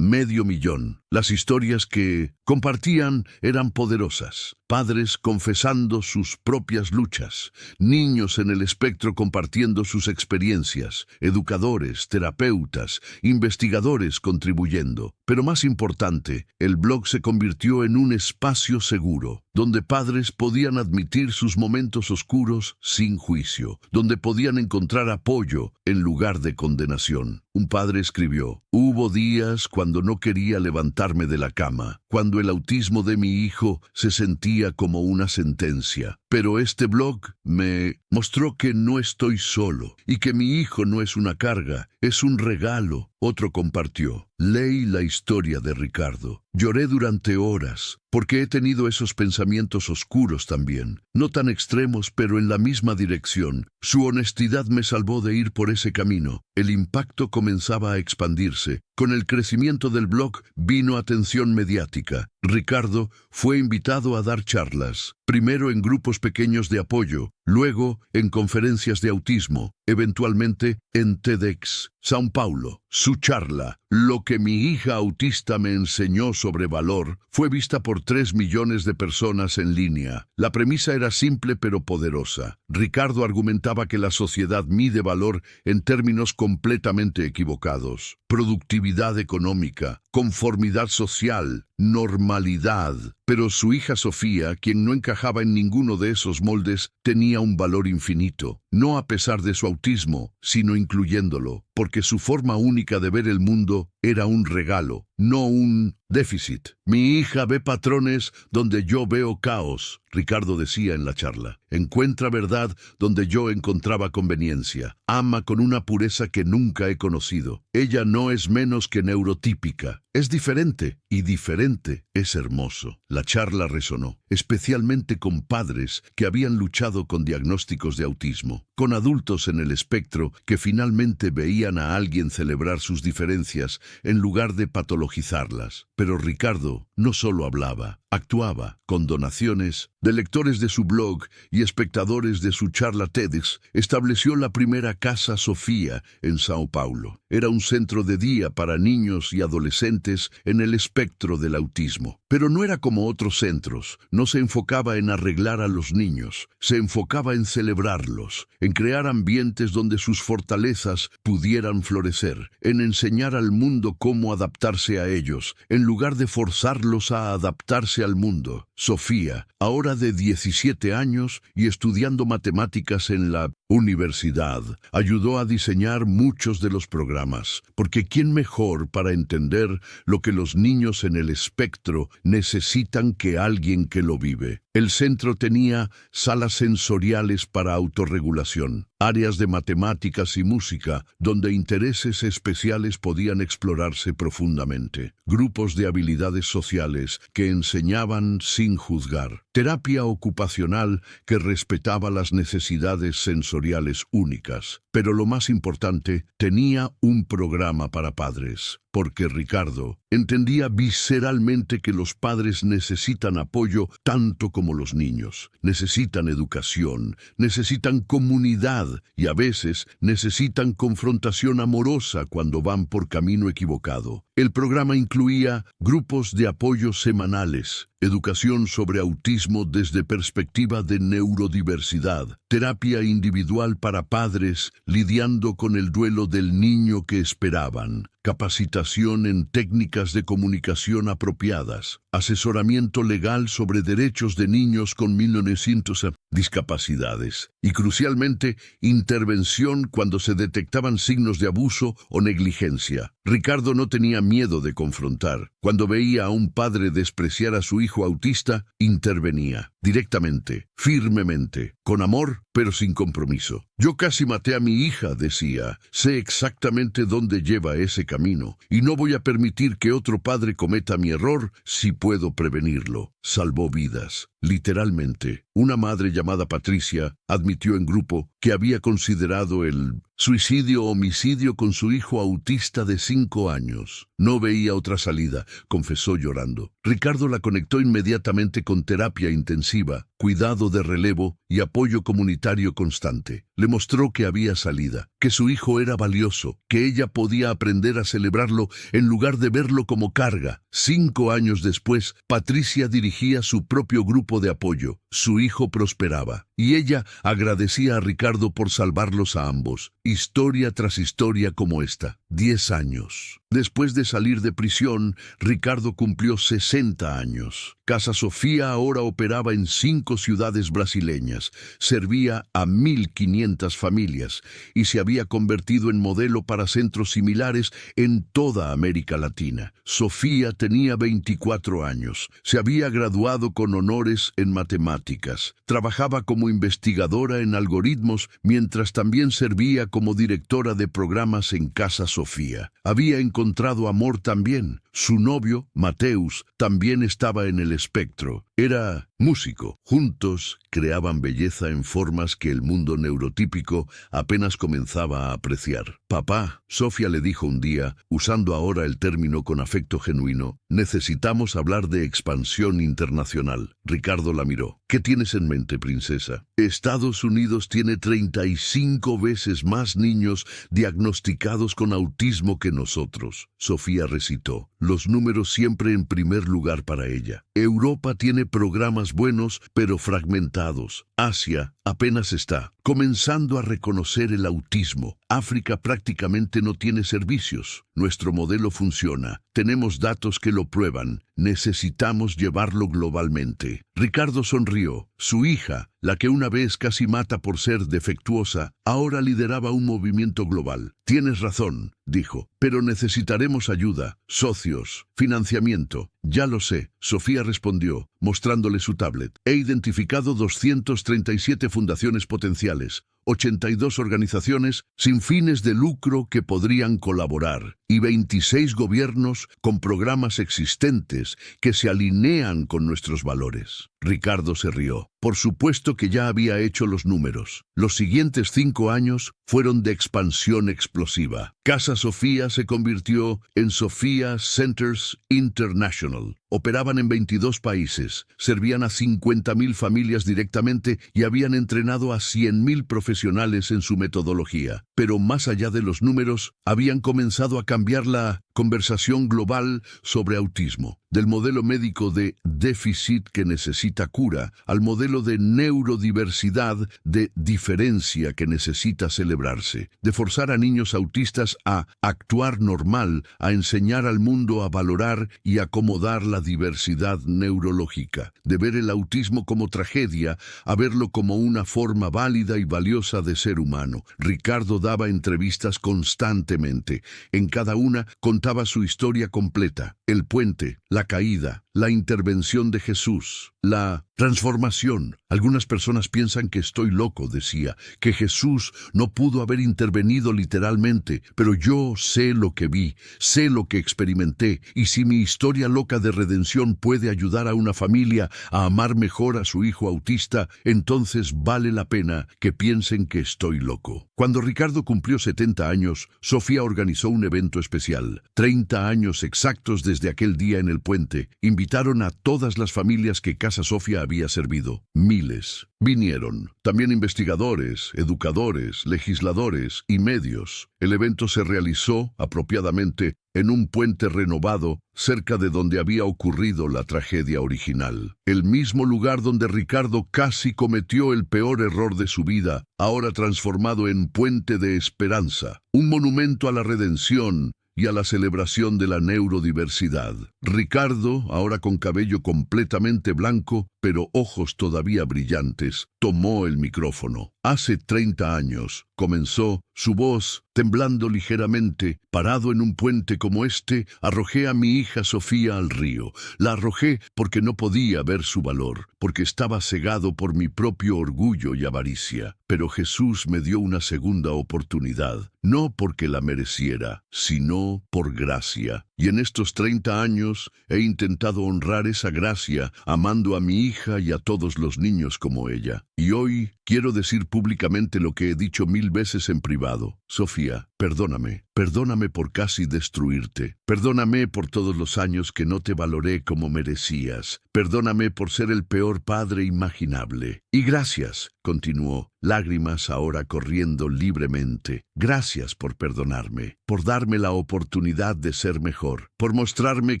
500.000. Las historias que compartían eran poderosas. Padres confesando sus propias luchas, niños en el espectro compartiendo sus experiencias, educadores, terapeutas, investigadores contribuyendo. Pero más importante, el blog se convirtió en un espacio seguro, donde padres podían admitir sus momentos oscuros sin juicio, donde podían encontrar apoyo en lugar de condenación. Un padre escribió: «Hubo días cuando no quería levantarme de la cama, cuando el autismo de mi hijo se sentía como una sentencia. Pero este blog me mostró que no estoy solo y que mi hijo no es una carga, es un regalo. Otro compartió: leí la historia de Ricardo. Lloré durante horas, porque he tenido esos pensamientos oscuros también. No tan extremos, pero en la misma dirección. Su honestidad me salvó de ir por ese camino. El impacto comenzaba a expandirse. Con el crecimiento del blog vino atención mediática. Ricardo fue invitado a dar charlas, primero en grupos pequeños de apoyo, luego en conferencias de autismo, eventualmente en TEDx São Paulo. Su charla, Lo que mi hija autista me enseñó sobre valor, fue vista por 3 millones de personas en línea. La premisa era simple pero poderosa. Ricardo argumentaba que la sociedad mide valor en términos completamente equivocados: productividad económica, conformidad social, normalidad. Pero su hija Sofía, quien no encajaba en ninguno de esos moldes, tenía un valor infinito, no a pesar de su autismo, sino incluyéndolo, porque su forma única de ver el mundo era un regalo, no un déficit. Mi hija ve patrones donde yo veo caos, Ricardo decía en la charla. Encuentra verdad donde yo encontraba conveniencia. Ama con una pureza que nunca he conocido. Ella no es menos que neurotípica. Es diferente, y diferente es hermoso. La charla resonó, especialmente con padres que habían luchado con diagnósticos de autismo, con adultos en el espectro que finalmente veían a alguien celebrar sus diferencias en lugar de patologizarlas. Pero Ricardo no solo hablaba, actuaba. Con donaciones de lectores de su blog y espectadores de su charla TEDx, estableció la primera Casa Sofía en São Paulo. Era un centro de día para niños y adolescentes en el espectro del autismo. Pero no era como otros centros. No se enfocaba en arreglar a los niños. Se enfocaba en celebrarlos, en crear ambientes donde sus fortalezas pudieran florecer, en enseñar al mundo cómo adaptarse a ellos, en lugar de forzarlos a adaptarse al mundo. Sofía, ahora de 17 años y estudiando matemáticas en la universidad, ayudó a diseñar muchos de los programas, porque ¿quién mejor para entender lo que los niños en el espectro necesitan que alguien que lo vive? El centro tenía salas sensoriales para autorregulación, áreas de matemáticas y música, donde intereses especiales podían explorarse profundamente, grupos de habilidades sociales que enseñaban sin juzgar, terapia ocupacional que respetaba las necesidades sensoriales únicas. Pero lo más importante, tenía un programa para padres, porque Ricardo entendía visceralmente que los padres necesitan apoyo tanto como los niños. Necesitan educación, necesitan comunidad y a veces necesitan confrontación amorosa cuando van por camino equivocado. El programa incluía grupos de apoyo semanales, educación sobre autismo desde perspectiva de neurodiversidad, terapia individual para padres lidiando con el duelo del niño que esperaban, capacitación en técnicas de comunicación apropiadas, asesoramiento legal sobre derechos de niños con 1900 discapacidades y, crucialmente, intervención cuando se detectaban signos de abuso o negligencia. Ricardo no tenía miedo de confrontar. Cuando veía a un padre despreciar a su hijo autista, intervenía, directamente, firmemente, con amor, pero sin compromiso. Yo casi maté a mi hija, decía. Sé exactamente dónde lleva ese camino, y no voy a permitir que otro padre cometa mi error si puedo prevenirlo. Salvó vidas. Literalmente, una madre llamada Patricia admitió en grupo que había considerado el suicidio-homicidio con su hijo autista de 5 años. No veía otra salida, confesó llorando. Ricardo la conectó inmediatamente con terapia intensiva, cuidado de relevo y apoyo comunitario constante. Le mostró que había salida, que su hijo era valioso, que ella podía aprender a celebrarlo en lugar de verlo como carga. 5 años después, Patricia dirigía su propio grupo de apoyo. Su hijo prosperaba, y ella agradecía a Ricardo por salvarlos a ambos. Historia tras historia como esta. 10 años. Después de salir de prisión, Ricardo cumplió 60 años. Casa Sofía ahora operaba en 5 ciudades brasileñas, servía a 1.500 familias y se había convertido en modelo para centros similares en toda América Latina. Sofía tenía 24 años, se había graduado con honores en matemáticas, trabajaba como investigadora en algoritmos mientras también servía como directora de programas en Casa Sofía. Había encontrado amor también. Su novio, Mateus, también estaba en el espectro. Era músico. Juntos creaban belleza en formas que el mundo neurotípico apenas comenzaba a apreciar. Papá, Sofía le dijo un día, usando ahora el término con afecto genuino, necesitamos hablar de expansión internacional. Ricardo la miró. ¿Qué tienes en mente, princesa? Estados Unidos tiene 35 veces más niños diagnosticados con autismo que nosotros. Sofía recitó. Los números siempre en primer lugar para ella. Europa tiene programas buenos, pero fragmentados. Asia apenas está comenzando a reconocer el autismo. África prácticamente no tiene servicios. Nuestro modelo funciona. Tenemos datos que lo prueban. Necesitamos llevarlo globalmente. Ricardo sonrió. Su hija, la que una vez casi mata por ser defectuosa, ahora lideraba un movimiento global. Tienes razón, dijo, pero necesitaremos ayuda, socios, financiamiento. Ya lo sé, Sofía respondió, mostrándole su tablet. He identificado 237 fundaciones potenciales, 82 organizaciones sin fines de lucro que podrían colaborar y 26 gobiernos con programas existentes que se alinean con nuestros valores. Ricardo se rió. Por supuesto que ya había hecho los números. Los siguientes 5 años fueron de expansión explosiva. Casa Sofía se convirtió en Sofía Centers International. Operaban en 22 países, servían a 50.000 familias directamente y habían entrenado a 100.000 profesionales en su metodología. Pero más allá de los números, habían comenzado a cambiar la conversación global sobre autismo. Del modelo médico de déficit que necesita cura al modelo de neurodiversidad de diferencia que necesita celebrarse. De forzar a niños autistas a actuar normal, a enseñar al mundo a valorar y acomodar la diversidad neurológica. De ver el autismo como tragedia, a verlo como una forma válida y valiosa de ser humano. Ricardo daba entrevistas constantemente. En cada una contaba su historia completa. El puente, la caída, la intervención de Jesús, la transformación. Algunas personas piensan que estoy loco, decía, que Jesús no pudo haber intervenido literalmente, pero yo sé lo que vi, sé lo que experimenté, y si mi historia loca de redención puede ayudar a una familia a amar mejor a su hijo autista, entonces vale la pena que piensen que estoy loco. Cuando Ricardo cumplió 70 años, Sofía organizó un evento especial. 30 años exactos desde aquel día en el puente. Invitaron a todas las familias que Casa Sofía había servido. Miles vinieron. También investigadores, educadores, legisladores y medios. El evento se realizó, apropiadamente, en un puente renovado cerca de donde había ocurrido la tragedia original. El mismo lugar donde Ricardo casi cometió el peor error de su vida, ahora transformado en puente de esperanza, un monumento a la redención y a la celebración de la neurodiversidad. Ricardo, ahora con cabello completamente blanco, pero ojos todavía brillantes, tomó el micrófono. Hace 30 años, comenzó, su voz temblando ligeramente, parado en un puente como este, arrojé a mi hija Sofía al río. La arrojé porque no podía ver su valor, porque estaba cegado por mi propio orgullo y avaricia. Pero Jesús me dio una segunda oportunidad, no porque la mereciera, sino por gracia. Y en estos 30 años he intentado honrar esa gracia, amando a mi hija y a todos los niños como ella. Y hoy quiero decir públicamente lo que he dicho 1000 veces en privado. Sofía, perdóname. Perdóname por casi destruirte. Perdóname por todos los años que no te valoré como merecías. Perdóname por ser el peor padre imaginable. Y gracias, continuó, lágrimas ahora corriendo libremente. Gracias por perdonarme, por darme la oportunidad de ser mejor, por mostrarme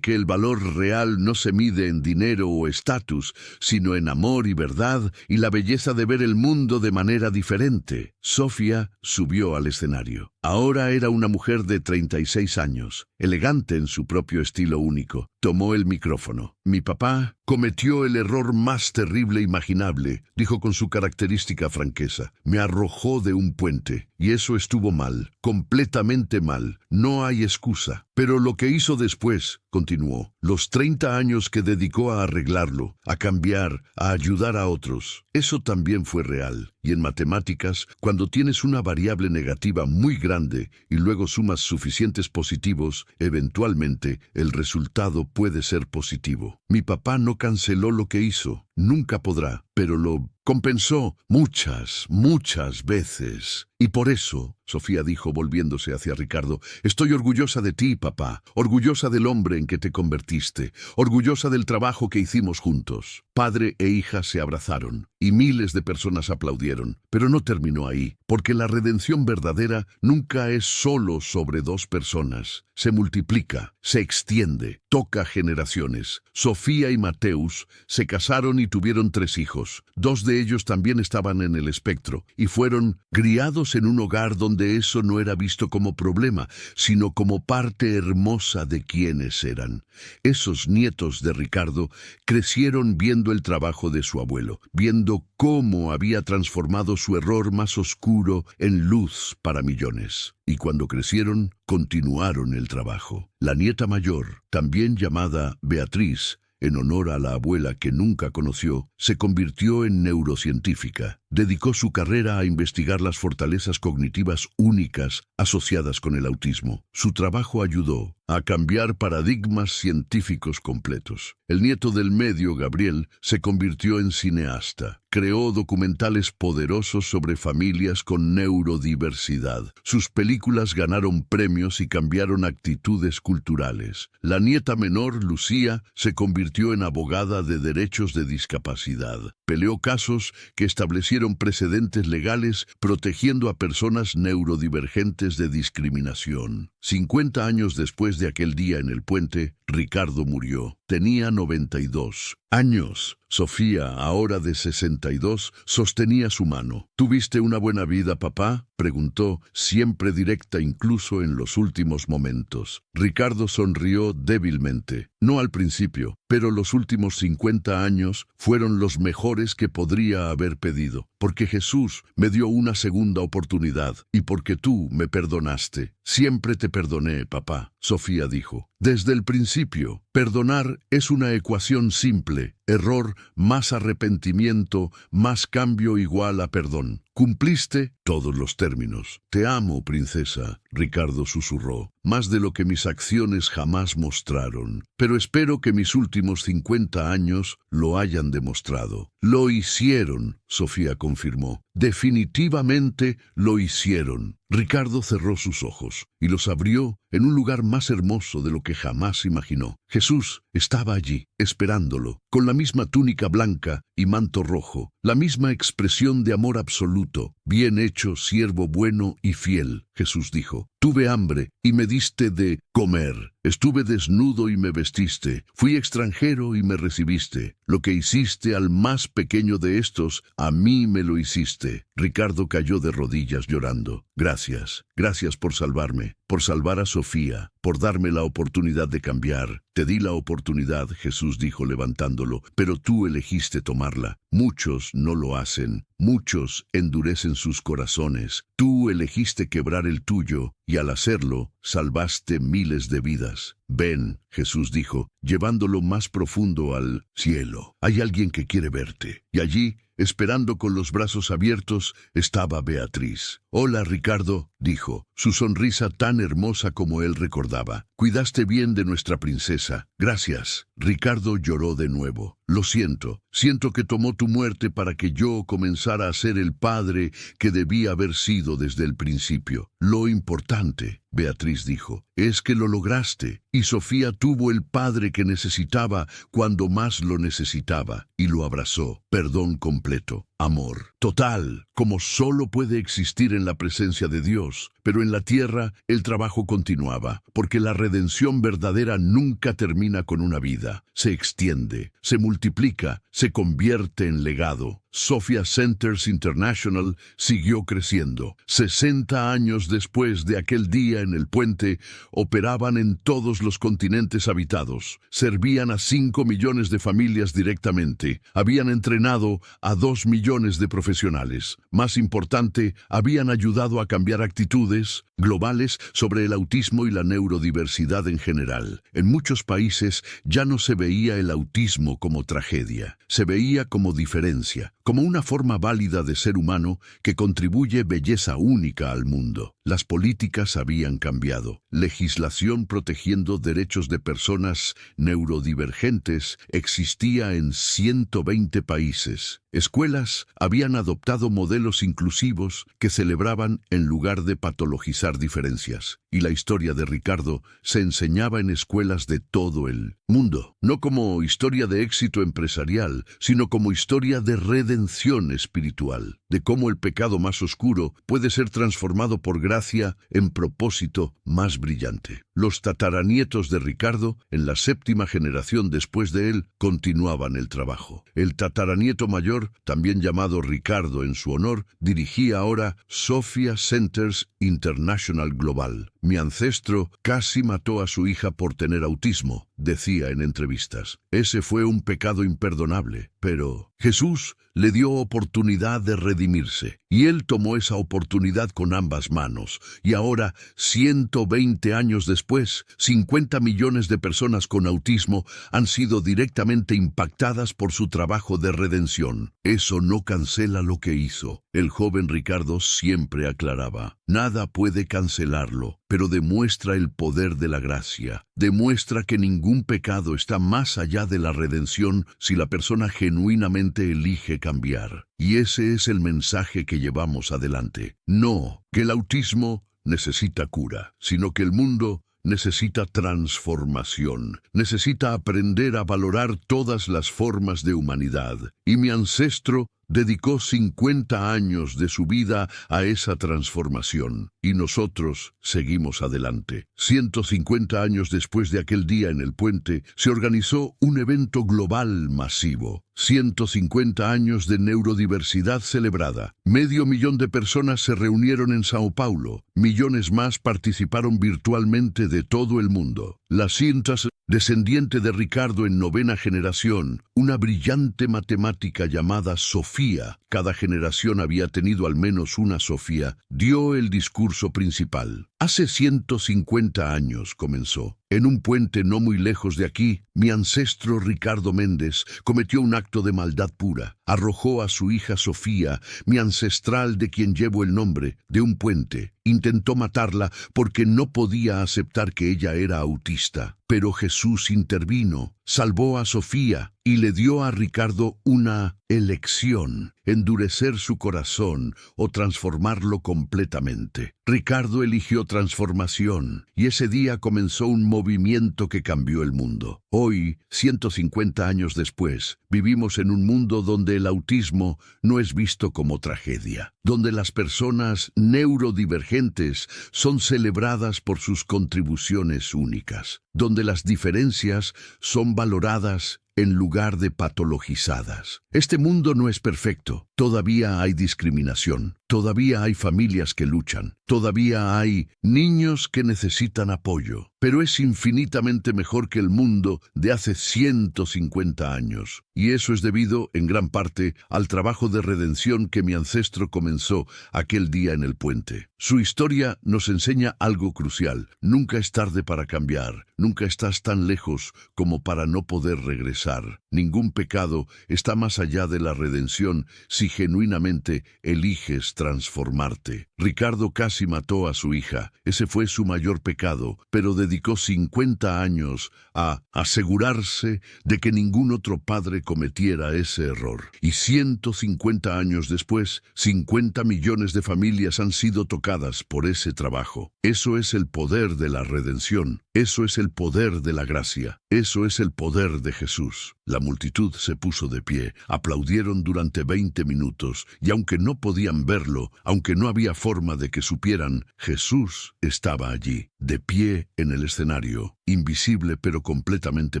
que el valor real no se mide en dinero o estatus, sino en amor y verdad y la belleza de ver el mundo de manera diferente. Sofía subió al escenario. Ahora era una mujer de 36 años, elegante en su propio estilo único. Tomó el micrófono. Mi papá cometió el error más terrible imaginable, dijo con su característica franqueza. Me arrojó de un puente, y eso estuvo mal, completamente mal. No hay excusa. Pero lo que hizo después, continuó, los 30 años que dedicó a arreglarlo, a cambiar, a ayudar a otros, eso también fue real. Y en matemáticas, cuando tienes una variable negativa muy grande y luego sumas suficientes positivos, eventualmente el resultado puede ser positivo. Mi papá no canceló lo que hizo, nunca podrá, pero lo compensó muchas veces. Y por eso, Sofía dijo volviéndose hacia Ricardo, estoy orgullosa de ti, papá, orgullosa del hombre en que te convertiste, orgullosa del trabajo que hicimos juntos. Padre e hija se abrazaron, y miles de personas aplaudieron. Pero no terminó ahí, porque la redención verdadera nunca es solo sobre dos personas. Se multiplica, se extiende, toca generaciones. Sofía y Mateus se casaron y tuvieron 3 hijos. 2 de ellos también estaban en el espectro, y fueron criados en un hogar donde eso no era visto como problema, sino como parte hermosa de quienes eran. Esos nietos de Ricardo crecieron viendo el trabajo de su abuelo, viendo cómo había transformado su error más oscuro en luz para millones. Y cuando crecieron, continuaron el trabajo. La nieta mayor, también llamada Beatriz, en honor a la abuela que nunca conoció, se convirtió en neurocientífica. Dedicó su carrera a investigar las fortalezas cognitivas únicas asociadas con el autismo. Su trabajo ayudó a cambiar paradigmas científicos completos. El nieto del medio, Gabriel, se convirtió en cineasta. Creó documentales poderosos sobre familias con neurodiversidad. Sus películas ganaron premios y cambiaron actitudes culturales. La nieta menor, Lucía, se convirtió en abogada de derechos de discapacidad. Peleó casos que establecieron precedentes legales protegiendo a personas neurodivergentes de discriminación. 50 años después de aquel día en el puente, Ricardo murió. Tenía 92 años. Sofía, ahora de 62, sostenía su mano. ¿Tuviste una buena vida, papá?, preguntó, siempre directa incluso en los últimos momentos. Ricardo sonrió débilmente. No al principio, pero los últimos 50 años fueron los mejores que podría haber pedido, porque Jesús me dio una segunda oportunidad y porque tú me perdonaste. Siempre te perdoné, papá, Sofía dijo. Desde el principio, perdonar es una ecuación simple. Error más arrepentimiento más cambio igual a perdón. Cumpliste todos los términos. Te amo, princesa, Ricardo susurró, más de lo que mis acciones jamás mostraron. Pero espero que mis últimos 50 años lo hayan demostrado. Lo hicieron, Sofía confirmó. Definitivamente lo hicieron. Ricardo cerró sus ojos y los abrió en un lugar más hermoso de lo que jamás imaginó. Jesús estaba allí, esperándolo, con la misma túnica blanca y manto rojo, la misma expresión de amor absoluto. Bien hecho, siervo bueno y fiel, Jesús dijo. Tuve hambre y me diste de comer. Estuve desnudo y me vestiste. Fui extranjero y me recibiste. Lo que hiciste al más pequeño de estos, a mí me lo hiciste. Ricardo cayó de rodillas llorando. Gracias, gracias por salvarme, por salvar a Sofía, por darme la oportunidad de cambiar. Te di la oportunidad, Jesús dijo levantándolo, pero tú elegiste tomarla. Muchos no lo hacen, muchos endurecen sus corazones. Tú elegiste quebrar el tuyo y al hacerlo, salvaste miles de vidas. Ven, Jesús dijo, llevándolo más profundo al cielo. Hay alguien que quiere verte. Y allí, esperando con los brazos abiertos, estaba Beatriz. Hola, Ricardo, dijo, su sonrisa tan hermosa como él recordaba. Cuidaste bien de nuestra princesa. Gracias. Ricardo lloró de nuevo. Lo siento. Siento que tomó tu muerte para que yo comenzara a ser el padre que debía haber sido desde el principio. Lo importante, Beatriz dijo, es que lo lograste. Y Sofía tuvo el padre que necesitaba cuando más lo necesitaba, y lo abrazó. Perdón completo. amor. Total, como solo puede existir en la presencia de Dios. Pero en la tierra el trabajo continuaba, porque la redención verdadera nunca termina con una vida. Se extiende, se multiplica, se convierte en legado. Sophia Centers International siguió creciendo. 60 años después de aquel día en el puente, operaban en todos los continentes habitados. Servían a 5 millones de familias directamente. Habían entrenado a 2 millones de profesionales. Más importante, habían ayudado a cambiar actitudes globales sobre el autismo y la neurodiversidad en general. En muchos países ya no se veía el autismo como tragedia. Se veía como diferencia, como una forma válida de ser humano que contribuye belleza única al mundo. Las políticas habían cambiado. Legislación protegiendo derechos de personas neurodivergentes existía en 120 países. Escuelas habían adoptado modelos inclusivos que celebraban en lugar de patologizar diferencias. Y la historia de Ricardo se enseñaba en escuelas de todo el mundo, no como historia de éxito empresarial, sino como historia de redención espiritual, de cómo el pecado más oscuro puede ser transformado por gracia en propósito más brillante. Los tataranietos de Ricardo, en la 7ª generación después de él, continuaban el trabajo. El tataranieto mayor, también llamado Ricardo en su honor, dirigía ahora Sophia Centers International Global. Mi ancestro casi mató a su hija por tener autismo, decía en entrevistas. Ese fue un pecado imperdonable, pero Jesús le dio oportunidad de redimirse, y él tomó esa oportunidad con ambas manos. Y ahora, 120 años después, 50 millones de personas con autismo han sido directamente impactadas por su trabajo de redención. Eso no cancela lo que hizo. El joven Ricardo siempre aclaraba: nada puede cancelarlo, pero demuestra el poder de la gracia. Demuestra que ningún pecado está más allá de la redención si la persona genuinamente elige cambiar. Y ese es el mensaje que llevamos adelante. No que el autismo necesita cura, sino que el mundo necesita transformación. Necesita aprender a valorar todas las formas de humanidad. Y mi ancestro dedicó 50 años de su vida a esa transformación. Y nosotros seguimos adelante. 150 años después de aquel día en el puente, se organizó un evento global masivo. 150 años de neurodiversidad celebrada. 500,000 de personas se reunieron en Sao Paulo. Millones más participaron virtualmente de todo el mundo. Las cintas, descendiente de Ricardo en 9ª generación, una brillante matemática llamada Sofía, cada generación había tenido al menos una Sofía, dio el discurso principal. Hace 150 años comenzó. En un puente no muy lejos de aquí, mi ancestro Ricardo Méndez cometió un acto de maldad pura. Arrojó a su hija Sofía, mi ancestral de quien llevo el nombre, de un puente. Intentó matarla porque no podía aceptar que ella era autista. Pero Jesús intervino, salvó a Sofía y le dio a Ricardo una elección: endurecer su corazón o transformarlo completamente. Ricardo eligió transformación, y ese día comenzó un movimiento que cambió el mundo. Hoy, 150 años después, vivimos en un mundo donde el autismo no es visto como tragedia, donde las personas neurodivergentes son celebradas por sus contribuciones únicas, donde las diferencias son valoradas en lugar de patologizadas. Este mundo no es perfecto. Todavía hay discriminación. Todavía hay familias que luchan. Todavía hay niños que necesitan apoyo. Pero es infinitamente mejor que el mundo de hace 150 años. Y eso es debido, en gran parte, al trabajo de redención que mi ancestro comenzó aquel día en el puente. Su historia nos enseña algo crucial. Nunca es tarde para cambiar. Nunca estás tan lejos como para no poder regresar. Ningún pecado está más allá de la redención si genuinamente eliges transformarte. Ricardo casi mató a su hija. Ese fue su mayor pecado, pero dedicó 50 años a asegurarse de que ningún otro padre cometiera ese error. Y 150 años después, 50 millones de familias han sido tocadas por ese trabajo. Eso es el poder de la redención. Eso es el poder de la gracia. Eso es el poder de Jesús. Jesús. La multitud se puso de pie, aplaudieron durante 20 minutos, y aunque no podían verlo, aunque no había forma de que supieran, Jesús estaba allí, de pie en el escenario, invisible pero completamente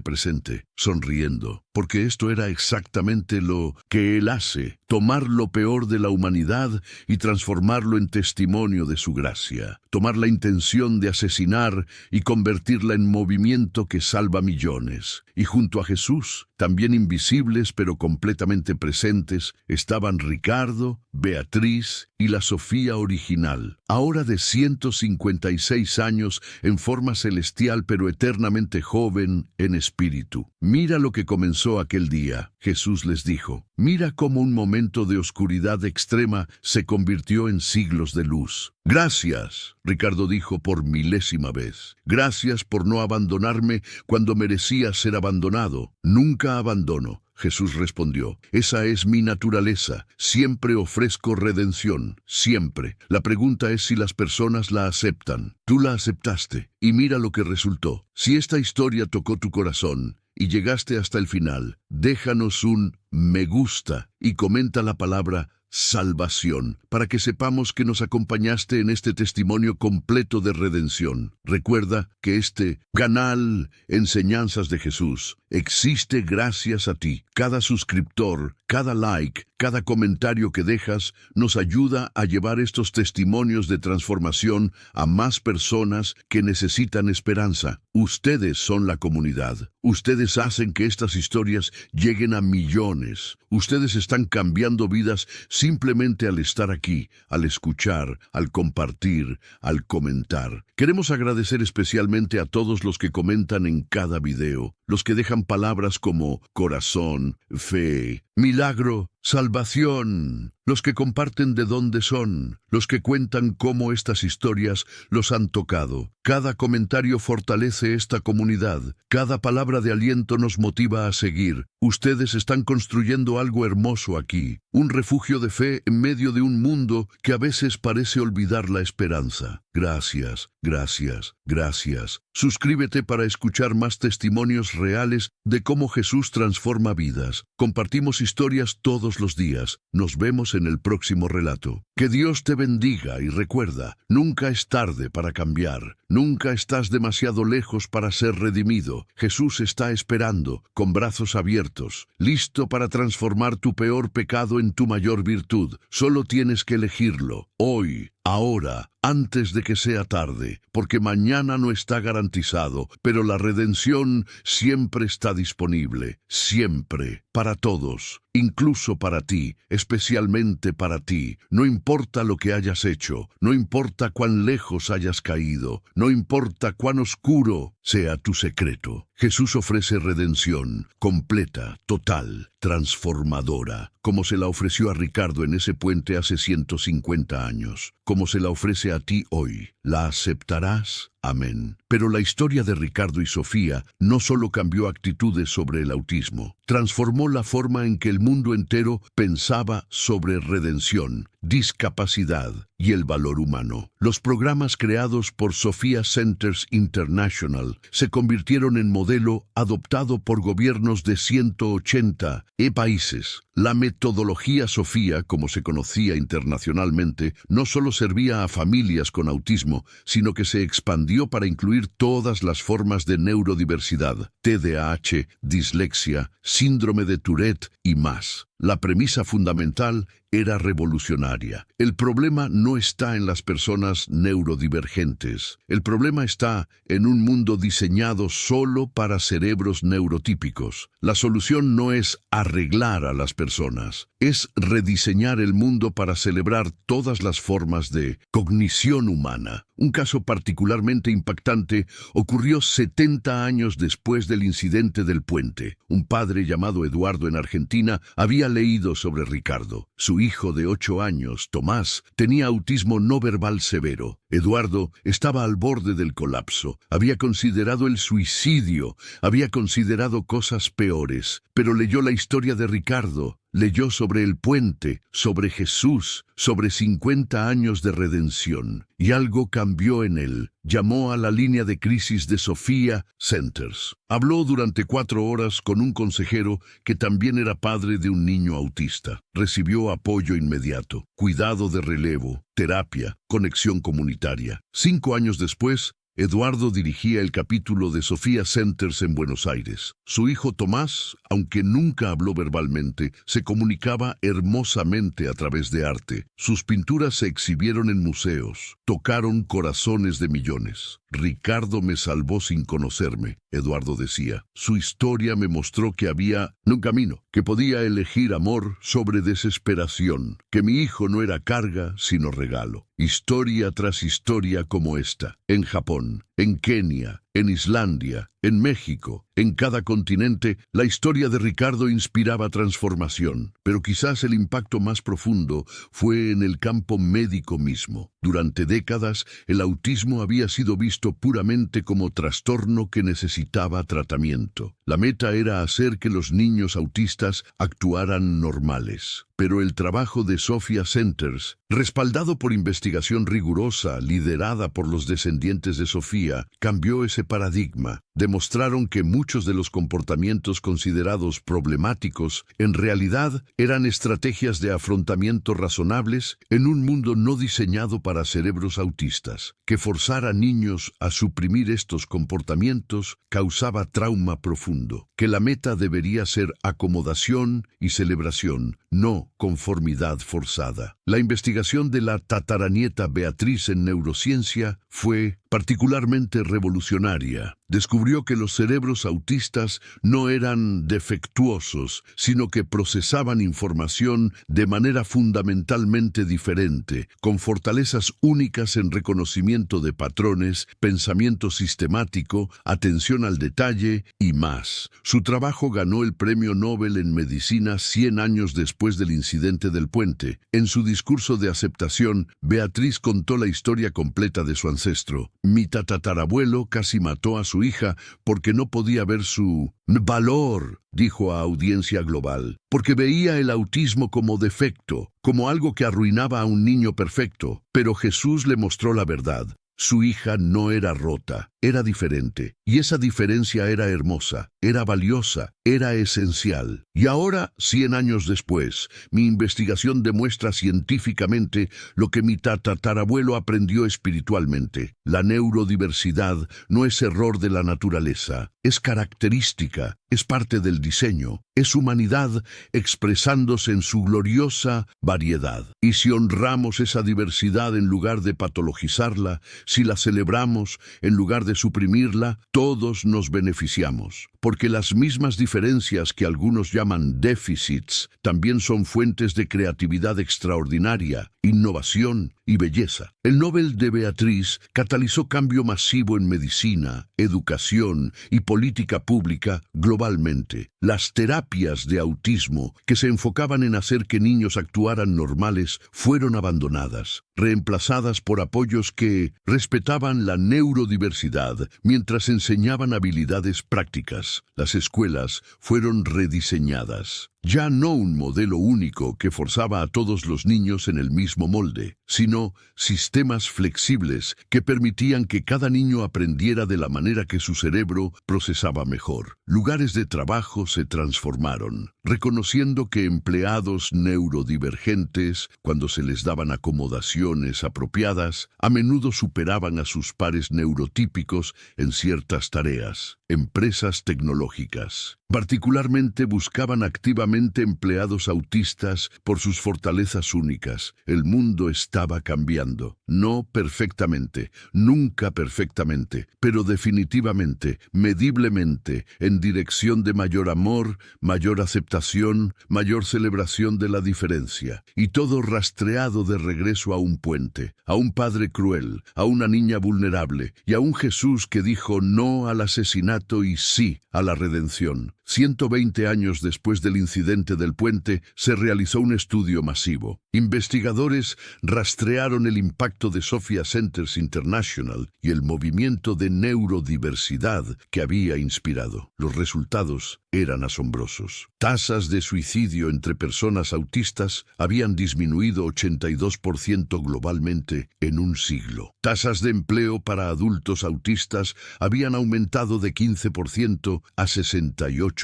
presente, sonriendo, porque esto era exactamente lo que Él hace, tomar lo peor de la humanidad y transformarlo en testimonio de su gracia, tomar la intención de asesinar y convertirla en movimiento que salva millones. Y junto a Jesús, también invisibles pero completamente presentes, estaban Ricardo, Beatriz y la Sofía original, ahora de 156 años, en forma celestial pero eternamente joven en espíritu. Mira lo que comenzó aquel día, Jesús les dijo. Mira cómo un momento de oscuridad extrema se convirtió en siglos de luz. Gracias, Ricardo dijo por milésima vez. Gracias por no abandonarme cuando merecía ser abandonado. Nunca abandono. Jesús respondió, esa es mi naturaleza, siempre ofrezco redención, siempre. La pregunta es si las personas la aceptan. Tú la aceptaste, y mira lo que resultó. Si esta historia tocó tu corazón, y llegaste hasta el final, déjanos un me gusta y comenta la palabra salvación, para que sepamos que nos acompañaste en este testimonio completo de redención. Recuerda que este canal Enseñanzas de Jesús existe gracias a ti. Cada suscriptor, cada like, cada comentario que dejas nos ayuda a llevar estos testimonios de transformación a más personas que necesitan esperanza. Ustedes son la comunidad. Ustedes hacen que estas historias lleguen a millones. Ustedes están cambiando vidas simplemente al estar aquí, al escuchar, al compartir, al comentar. Queremos agradecer especialmente a todos los que comentan en cada video, los que dejan palabras como corazón, fe, milagro, salvación, los que comparten de dónde son, los que cuentan cómo estas historias los han tocado. Cada comentario fortalece esta comunidad, cada palabra de aliento nos motiva a seguir. Ustedes están construyendo algo hermoso aquí, un refugio de fe en medio de un mundo que a veces parece olvidar la esperanza. Gracias, gracias, gracias. Suscríbete para escuchar más testimonios reales de cómo Jesús transforma vidas. Compartimos historias todos los días. Nos vemos en el próximo relato. Que Dios te bendiga y recuerda, nunca es tarde para cambiar. Nunca estás demasiado lejos para ser redimido. Jesús está esperando, con brazos abiertos, listo para transformar tu peor pecado en tu mayor virtud. Solo tienes que elegirlo, hoy, ahora, antes de que sea tarde, porque mañana no está garantizado, pero la redención siempre está disponible, siempre, para todos, incluso para ti, especialmente para ti. No importa lo que hayas hecho, no importa cuán lejos hayas caído, no importa cuán oscuro sea tu secreto. Jesús ofrece redención completa, total, transformadora, como se la ofreció a Ricardo en ese puente hace 150 años, como se la ofrece a ti hoy. ¿La aceptarás? Amén. Pero la historia de Ricardo y Sofía no solo cambió actitudes sobre el autismo, transformó la forma en que el mundo entero pensaba sobre redención, discapacidad y el valor humano. Los programas creados por Sophia Centers International se convirtieron en modelo adoptado por gobiernos de 180 países. La metodología Sofía, como se conocía internacionalmente, no solo servía a familias con autismo, sino que se expandió para incluir todas las formas de neurodiversidad, TDAH, dislexia, síndrome de Tourette y más. La premisa fundamental era revolucionaria. El problema no está en las personas neurodivergentes. El problema está en un mundo diseñado solo para cerebros neurotípicos. La solución no es arreglar a las personas, es rediseñar el mundo para celebrar todas las formas de cognición humana. Un caso particularmente impactante ocurrió 70 años después del incidente del puente. Un padre llamado Eduardo en Argentina había leído sobre Ricardo. Su hijo de 8 años, Tomás, tenía autismo no verbal severo. Eduardo estaba al borde del colapso. Había considerado el suicidio, había considerado cosas peores, pero leyó la historia de Ricardo. Leyó sobre el puente, sobre Jesús, sobre 50 años de redención, y algo cambió en él. Llamó a la línea de crisis de Sophia Centers. Habló durante 4 horas con un consejero que también era padre de un niño autista. Recibió apoyo inmediato, cuidado de relevo, terapia, conexión comunitaria. 5 años después, Eduardo dirigía el capítulo de Sophia Centers en Buenos Aires. Su hijo Tomás, aunque nunca habló verbalmente, se comunicaba hermosamente a través de arte. Sus pinturas se exhibieron en museos, tocaron corazones de millones. Ricardo me salvó sin conocerme, Eduardo decía. Su historia me mostró que había un camino, que podía elegir amor sobre desesperación, que mi hijo no era carga, sino regalo. Historia tras historia como esta, en Japón, en Kenia, en Islandia, en México, en cada continente, la historia de Ricardo inspiraba transformación, pero quizás el impacto más profundo fue en el campo médico mismo. Durante décadas, el autismo había sido visto puramente como trastorno que necesitaba tratamiento. La meta era hacer que los niños autistas actuaran normales. Pero el trabajo de Sophia Centers, respaldado por investigación rigurosa, liderada por los descendientes de Sofía, cambió ese paradigma. Demostraron que muchos de los comportamientos considerados problemáticos en realidad eran estrategias de afrontamiento razonables en un mundo no diseñado para cerebros autistas. Que forzar a niños a suprimir estos comportamientos causaba trauma profundo. Que la meta debería ser acomodación y celebración, no conformidad forzada. La investigación de la tataranieta Beatriz en neurociencia fue particularmente revolucionaria. Descubrió que los cerebros autistas no eran defectuosos, sino que procesaban información de manera fundamentalmente diferente, con fortalezas únicas en reconocimiento de patrones, pensamiento sistemático, atención al detalle y más. Su trabajo ganó el Premio Nobel en Medicina 100 años después del incidente del puente. En su discurso de aceptación, Beatriz contó la historia completa de su ancestro. Mi tatarabuelo casi mató a su hija porque no podía ver su valor, dijo a audiencia global, porque veía el autismo como defecto, como algo que arruinaba a un niño perfecto. Pero Jesús le mostró la verdad. Su hija no era rota, era diferente, y esa diferencia era hermosa, era valiosa, era esencial. Y ahora, 100 años después, mi investigación demuestra científicamente lo que mi tatarabuelo aprendió espiritualmente. La neurodiversidad no es error de la naturaleza, es característica, es parte del diseño, es humanidad expresándose en su gloriosa variedad. Y si honramos esa diversidad en lugar de patologizarla, si la celebramos en lugar de suprimirla, todos nos beneficiamos. Porque las mismas diferencias que algunos llaman déficits también son fuentes de creatividad extraordinaria, innovación y belleza. El Nobel de Beatriz catalizó cambio masivo en medicina, educación y política pública globalmente. Las terapias de autismo que se enfocaban en hacer que niños actuaran normales fueron abandonadas, reemplazadas por apoyos que respetaban la neurodiversidad mientras enseñaban habilidades prácticas. Las escuelas fueron rediseñadas. Ya no un modelo único que forzaba a todos los niños en el mismo molde, sino sistemas flexibles que permitían que cada niño aprendiera de la manera que su cerebro procesaba mejor. Lugares de trabajo se transformaron, reconociendo que empleados neurodivergentes, cuando se les daban acomodaciones apropiadas, a menudo superaban a sus pares neurotípicos en ciertas tareas. Empresas tecnológicas particularmente buscaban activamente empleados autistas por sus fortalezas únicas. El mundo estaba cambiando. No perfectamente, nunca perfectamente, pero definitivamente, mediblemente, en dirección de mayor amor, mayor aceptación, mayor celebración de la diferencia. Y todo rastreado de regreso a un puente, a un padre cruel, a una niña vulnerable y a un Jesús que dijo no al asesinato y sí a la redención. 120 años después del incidente del puente, se realizó un estudio masivo. Investigadores rastrearon el impacto de Sophia Centers International y el movimiento de neurodiversidad que había inspirado. Los resultados eran asombrosos. Tasas de suicidio entre personas autistas habían disminuido 82% globalmente en un siglo. Tasas de empleo para adultos autistas habían aumentado de 15% a 68%.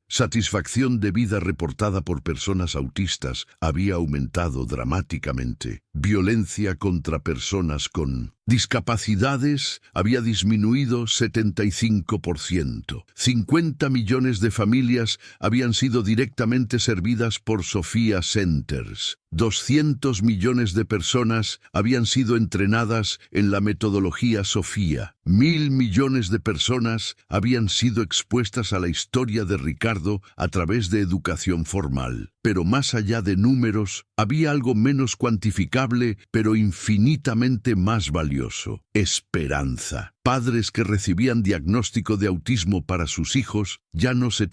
Satisfacción de vida reportada por personas autistas había aumentado dramáticamente. Violencia contra personas con discapacidades había disminuido 75%. 50 millones de familias habían sido directamente servidas por Sophia Centers. 200 millones de personas habían sido entrenadas en la metodología Sophia. 1.000 millones de personas habían sido expuestas a la historia de Ricardo a través de educación formal. Pero más allá de números, había algo menos cuantificable, pero infinitamente más valioso: esperanza. Padres que recibían diagnóstico de autismo para sus hijos ya no se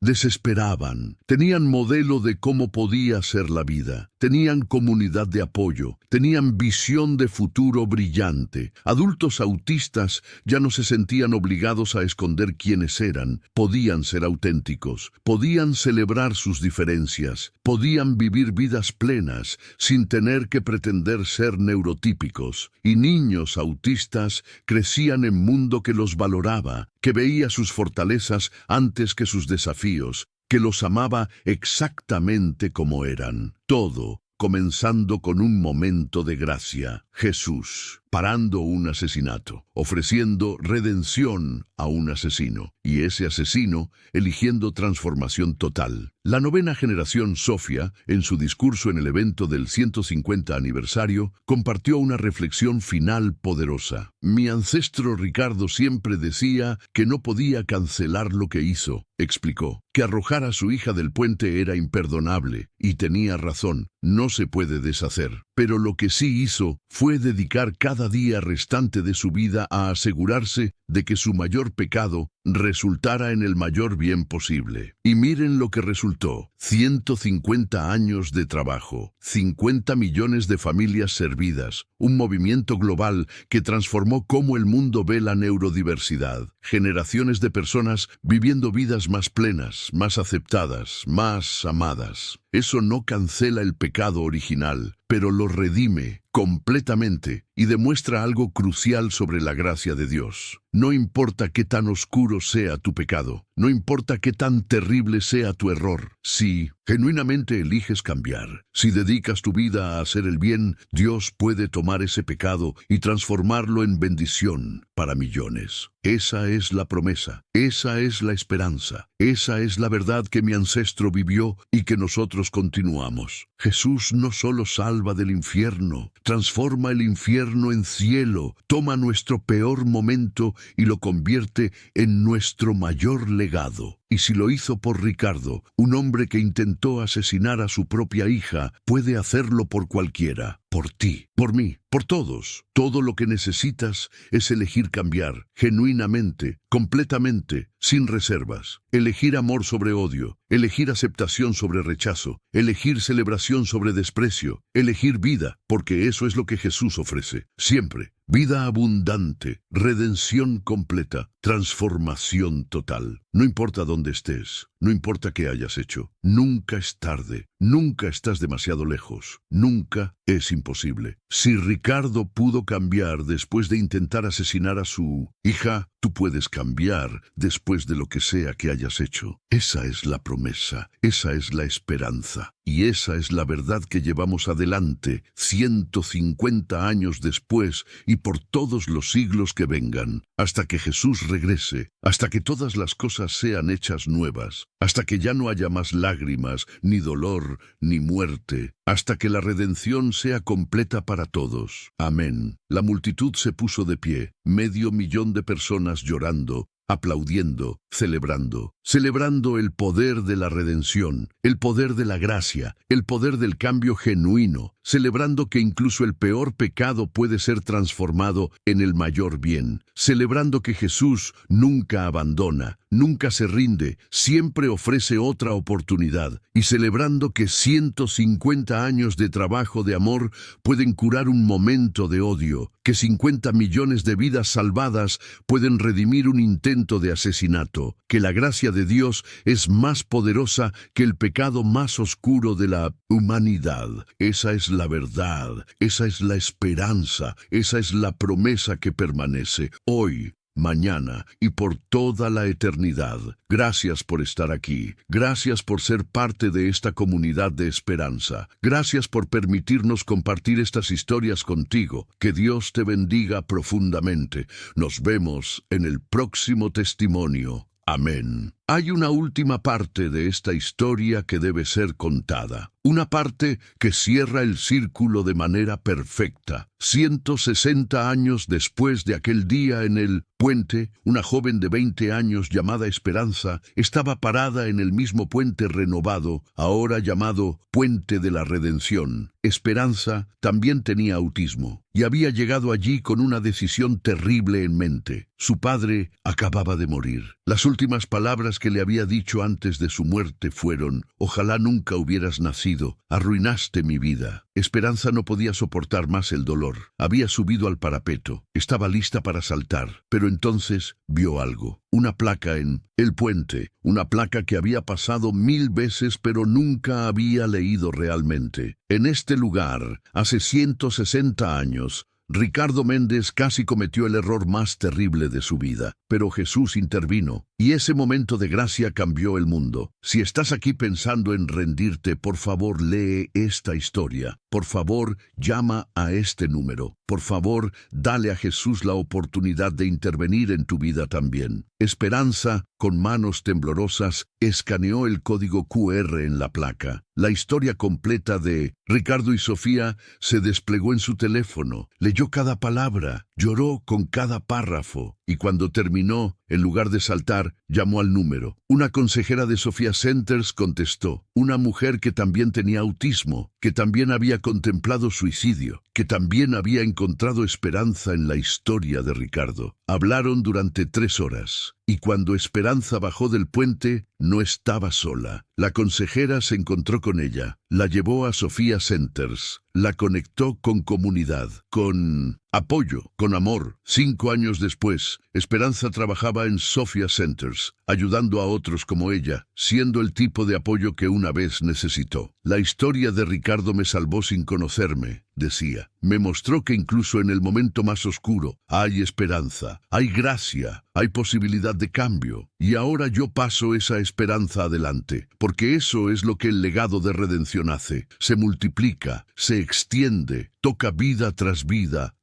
desesperaban. Tenían modelo de cómo podía ser la vida. Tenían comunidad de apoyo. Tenían visión de futuro brillante. Adultos autistas ya no se sentían obligados a esconder quiénes eran. Podían ser auténticos. Podían celebrar sus diferencias. Podían vivir vidas plenas sin tener que pretender ser neurotípicos. Y niños autistas crecían en un mundo que los valoraba, que veía sus fortalezas antes que sus desafíos, que los amaba exactamente como eran. Todo comenzando con un momento de gracia. Jesús parando un asesinato, ofreciendo redención a un asesino, y ese asesino eligiendo transformación total. La novena generación Sophia, en su discurso en el evento del 150 aniversario, compartió una reflexión final poderosa. Mi ancestro Ricardo siempre decía que no podía cancelar lo que hizo. Explicó que arrojar a su hija del puente era imperdonable, y tenía razón, no se puede deshacer. Pero lo que sí hizo fue dedicar cada día restante de su vida a asegurarse de que su mayor pecado resultara en el mayor bien posible. Y miren lo que resultó: 150 años de trabajo, 50 millones de familias servidas, un movimiento global que transformó cómo el mundo ve la neurodiversidad, generaciones de personas viviendo vidas más plenas, más aceptadas, más amadas. Eso no cancela el pecado original, pero lo redime completamente y demuestra algo crucial sobre la gracia de Dios. No importa qué tan oscuro sea tu pecado, no importa qué tan terrible sea tu error, si genuinamente eliges cambiar, si dedicas tu vida a hacer el bien, Dios puede tomar ese pecado y transformarlo en bendición para millones. Esa es la promesa, esa es la esperanza, esa es la verdad que mi ancestro vivió y que nosotros continuamos. Jesús no solo salva del infierno, transforma el infierno en cielo, toma nuestro peor momento y lo convierte en nuestro mayor legado. Y si lo hizo por Ricardo, un hombre que intentó asesinar a su propia hija, puede hacerlo por cualquiera, por ti, por mí, por todos. Todo lo que necesitas es elegir cambiar, genuinamente, completamente, sin reservas. Elegir amor sobre odio, elegir aceptación sobre rechazo, elegir celebración sobre desprecio, elegir vida, porque eso es lo que Jesús ofrece, siempre. Vida abundante, redención completa, transformación total. No importa dónde estés, no importa qué hayas hecho, nunca es tarde, nunca estás demasiado lejos, nunca es imposible. Si Ricardo pudo cambiar después de intentar asesinar a su hija, tú puedes cambiar después de lo que sea que hayas hecho. Esa es la promesa, esa es la esperanza, y esa es la verdad que llevamos adelante 150 años después y por todos los siglos que vengan, hasta que Jesús regrese, hasta que todas las cosas sean hechas nuevas, hasta que ya no haya más lágrimas, ni dolor, ni muerte, hasta que la redención sea completa para todos. Amén. La multitud se puso de pie, 500,000 de personas llorando, aplaudiendo, celebrando el poder de la redención, el poder de la gracia, el poder del cambio genuino, celebrando que incluso el peor pecado puede ser transformado en el mayor bien, celebrando que Jesús nunca abandona, nunca se rinde, siempre ofrece otra oportunidad, y celebrando que 150 años de trabajo de amor pueden curar un momento de odio, que 50 millones de vidas salvadas pueden redimir un intento de asesinato, que la gracia de Dios es más poderosa que el pecado más oscuro de la humanidad. Esa es la verdad, esa es la esperanza, esa es la promesa que permanece hoy, mañana y por toda la eternidad. Gracias por estar aquí. Gracias por ser parte de esta comunidad de esperanza. Gracias por permitirnos compartir estas historias contigo. Que Dios te bendiga profundamente. Nos vemos en el próximo testimonio. Amén. Hay una última parte de esta historia que debe ser contada. Una parte que cierra el círculo de manera perfecta. 160 años después de aquel día en el puente, una joven de 20 años llamada Esperanza estaba parada en el mismo puente renovado, ahora llamado Puente de la Redención. Esperanza también tenía autismo y había llegado allí con una decisión terrible en mente. Su padre acababa de morir. Las últimas palabras que le había dicho antes de su muerte fueron: «Ojalá nunca hubieras nacido, arruinaste mi vida». Esperanza no podía soportar más el dolor. Había subido al parapeto. Estaba lista para saltar. Pero entonces vio algo. Una placa en el puente. Una placa que había pasado 1000 veces pero nunca había leído realmente. En este lugar, hace 160 años, Ricardo Méndez casi cometió el error más terrible de su vida, pero Jesús intervino, y ese momento de gracia cambió el mundo. Si estás aquí pensando en rendirte, por favor lee esta historia. Por favor, llama a este número. Por favor, dale a Jesús la oportunidad de intervenir en tu vida también. Esperanza, con manos temblorosas, escaneó el código QR en la placa. La historia completa de Ricardo y Sofía se desplegó en su teléfono. Leyó cada palabra, lloró con cada párrafo, y cuando terminó, en lugar de saltar, llamó al número. Una consejera de Sofía Centers contestó. Una mujer que también tenía autismo, que también había contemplado suicidio, que también había encontrado esperanza en la historia de Ricardo. Hablaron durante 3 horas. Y cuando Esperanza bajó del puente, no estaba sola. La consejera se encontró con ella, la llevó a Sofía Centers, la conectó con comunidad, con apoyo, con amor. 5 años después, Esperanza trabajaba en Sofía Centers, ayudando a otros como ella, siendo el tipo de apoyo que una vez necesitó. La historia de Ricardo me salvó sin conocerme, decía. Me mostró que incluso en el momento más oscuro hay esperanza, hay gracia, hay posibilidad de cambio. Y ahora yo paso esa esperanza adelante, porque eso es lo que el legado de redención hace. Se multiplica, se extiende, toca vida tras vida,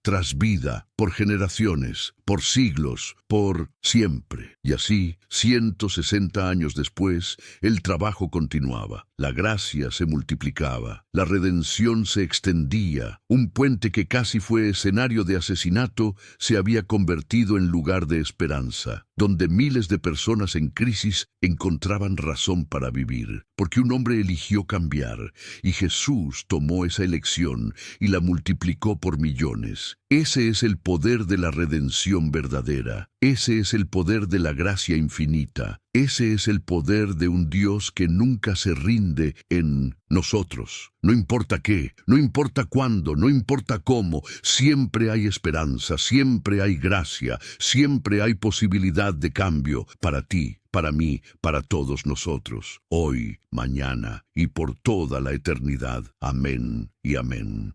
por generaciones, por siglos, por siempre. Y así, 160 años después, el trabajo continuaba. La gracia se multiplicaba, la redención se extendía. Un puente que casi fue escenario de asesinato se había convertido en lugar de esperanza, donde miles de personas en crisis encontraban razón para vivir, porque un hombre eligió cambiar, y Jesús tomó esa elección y la multiplicó por millones. Ese es el poder de la redención verdadera. Ese es el poder de la gracia infinita. Ese es el poder de un Dios que nunca se rinde en nosotros. No importa qué, no importa cuándo, no importa cómo, siempre hay esperanza, siempre hay gracia, siempre hay posibilidad de cambio para ti, para mí, para todos nosotros, hoy, mañana y por toda la eternidad. Amén y amén.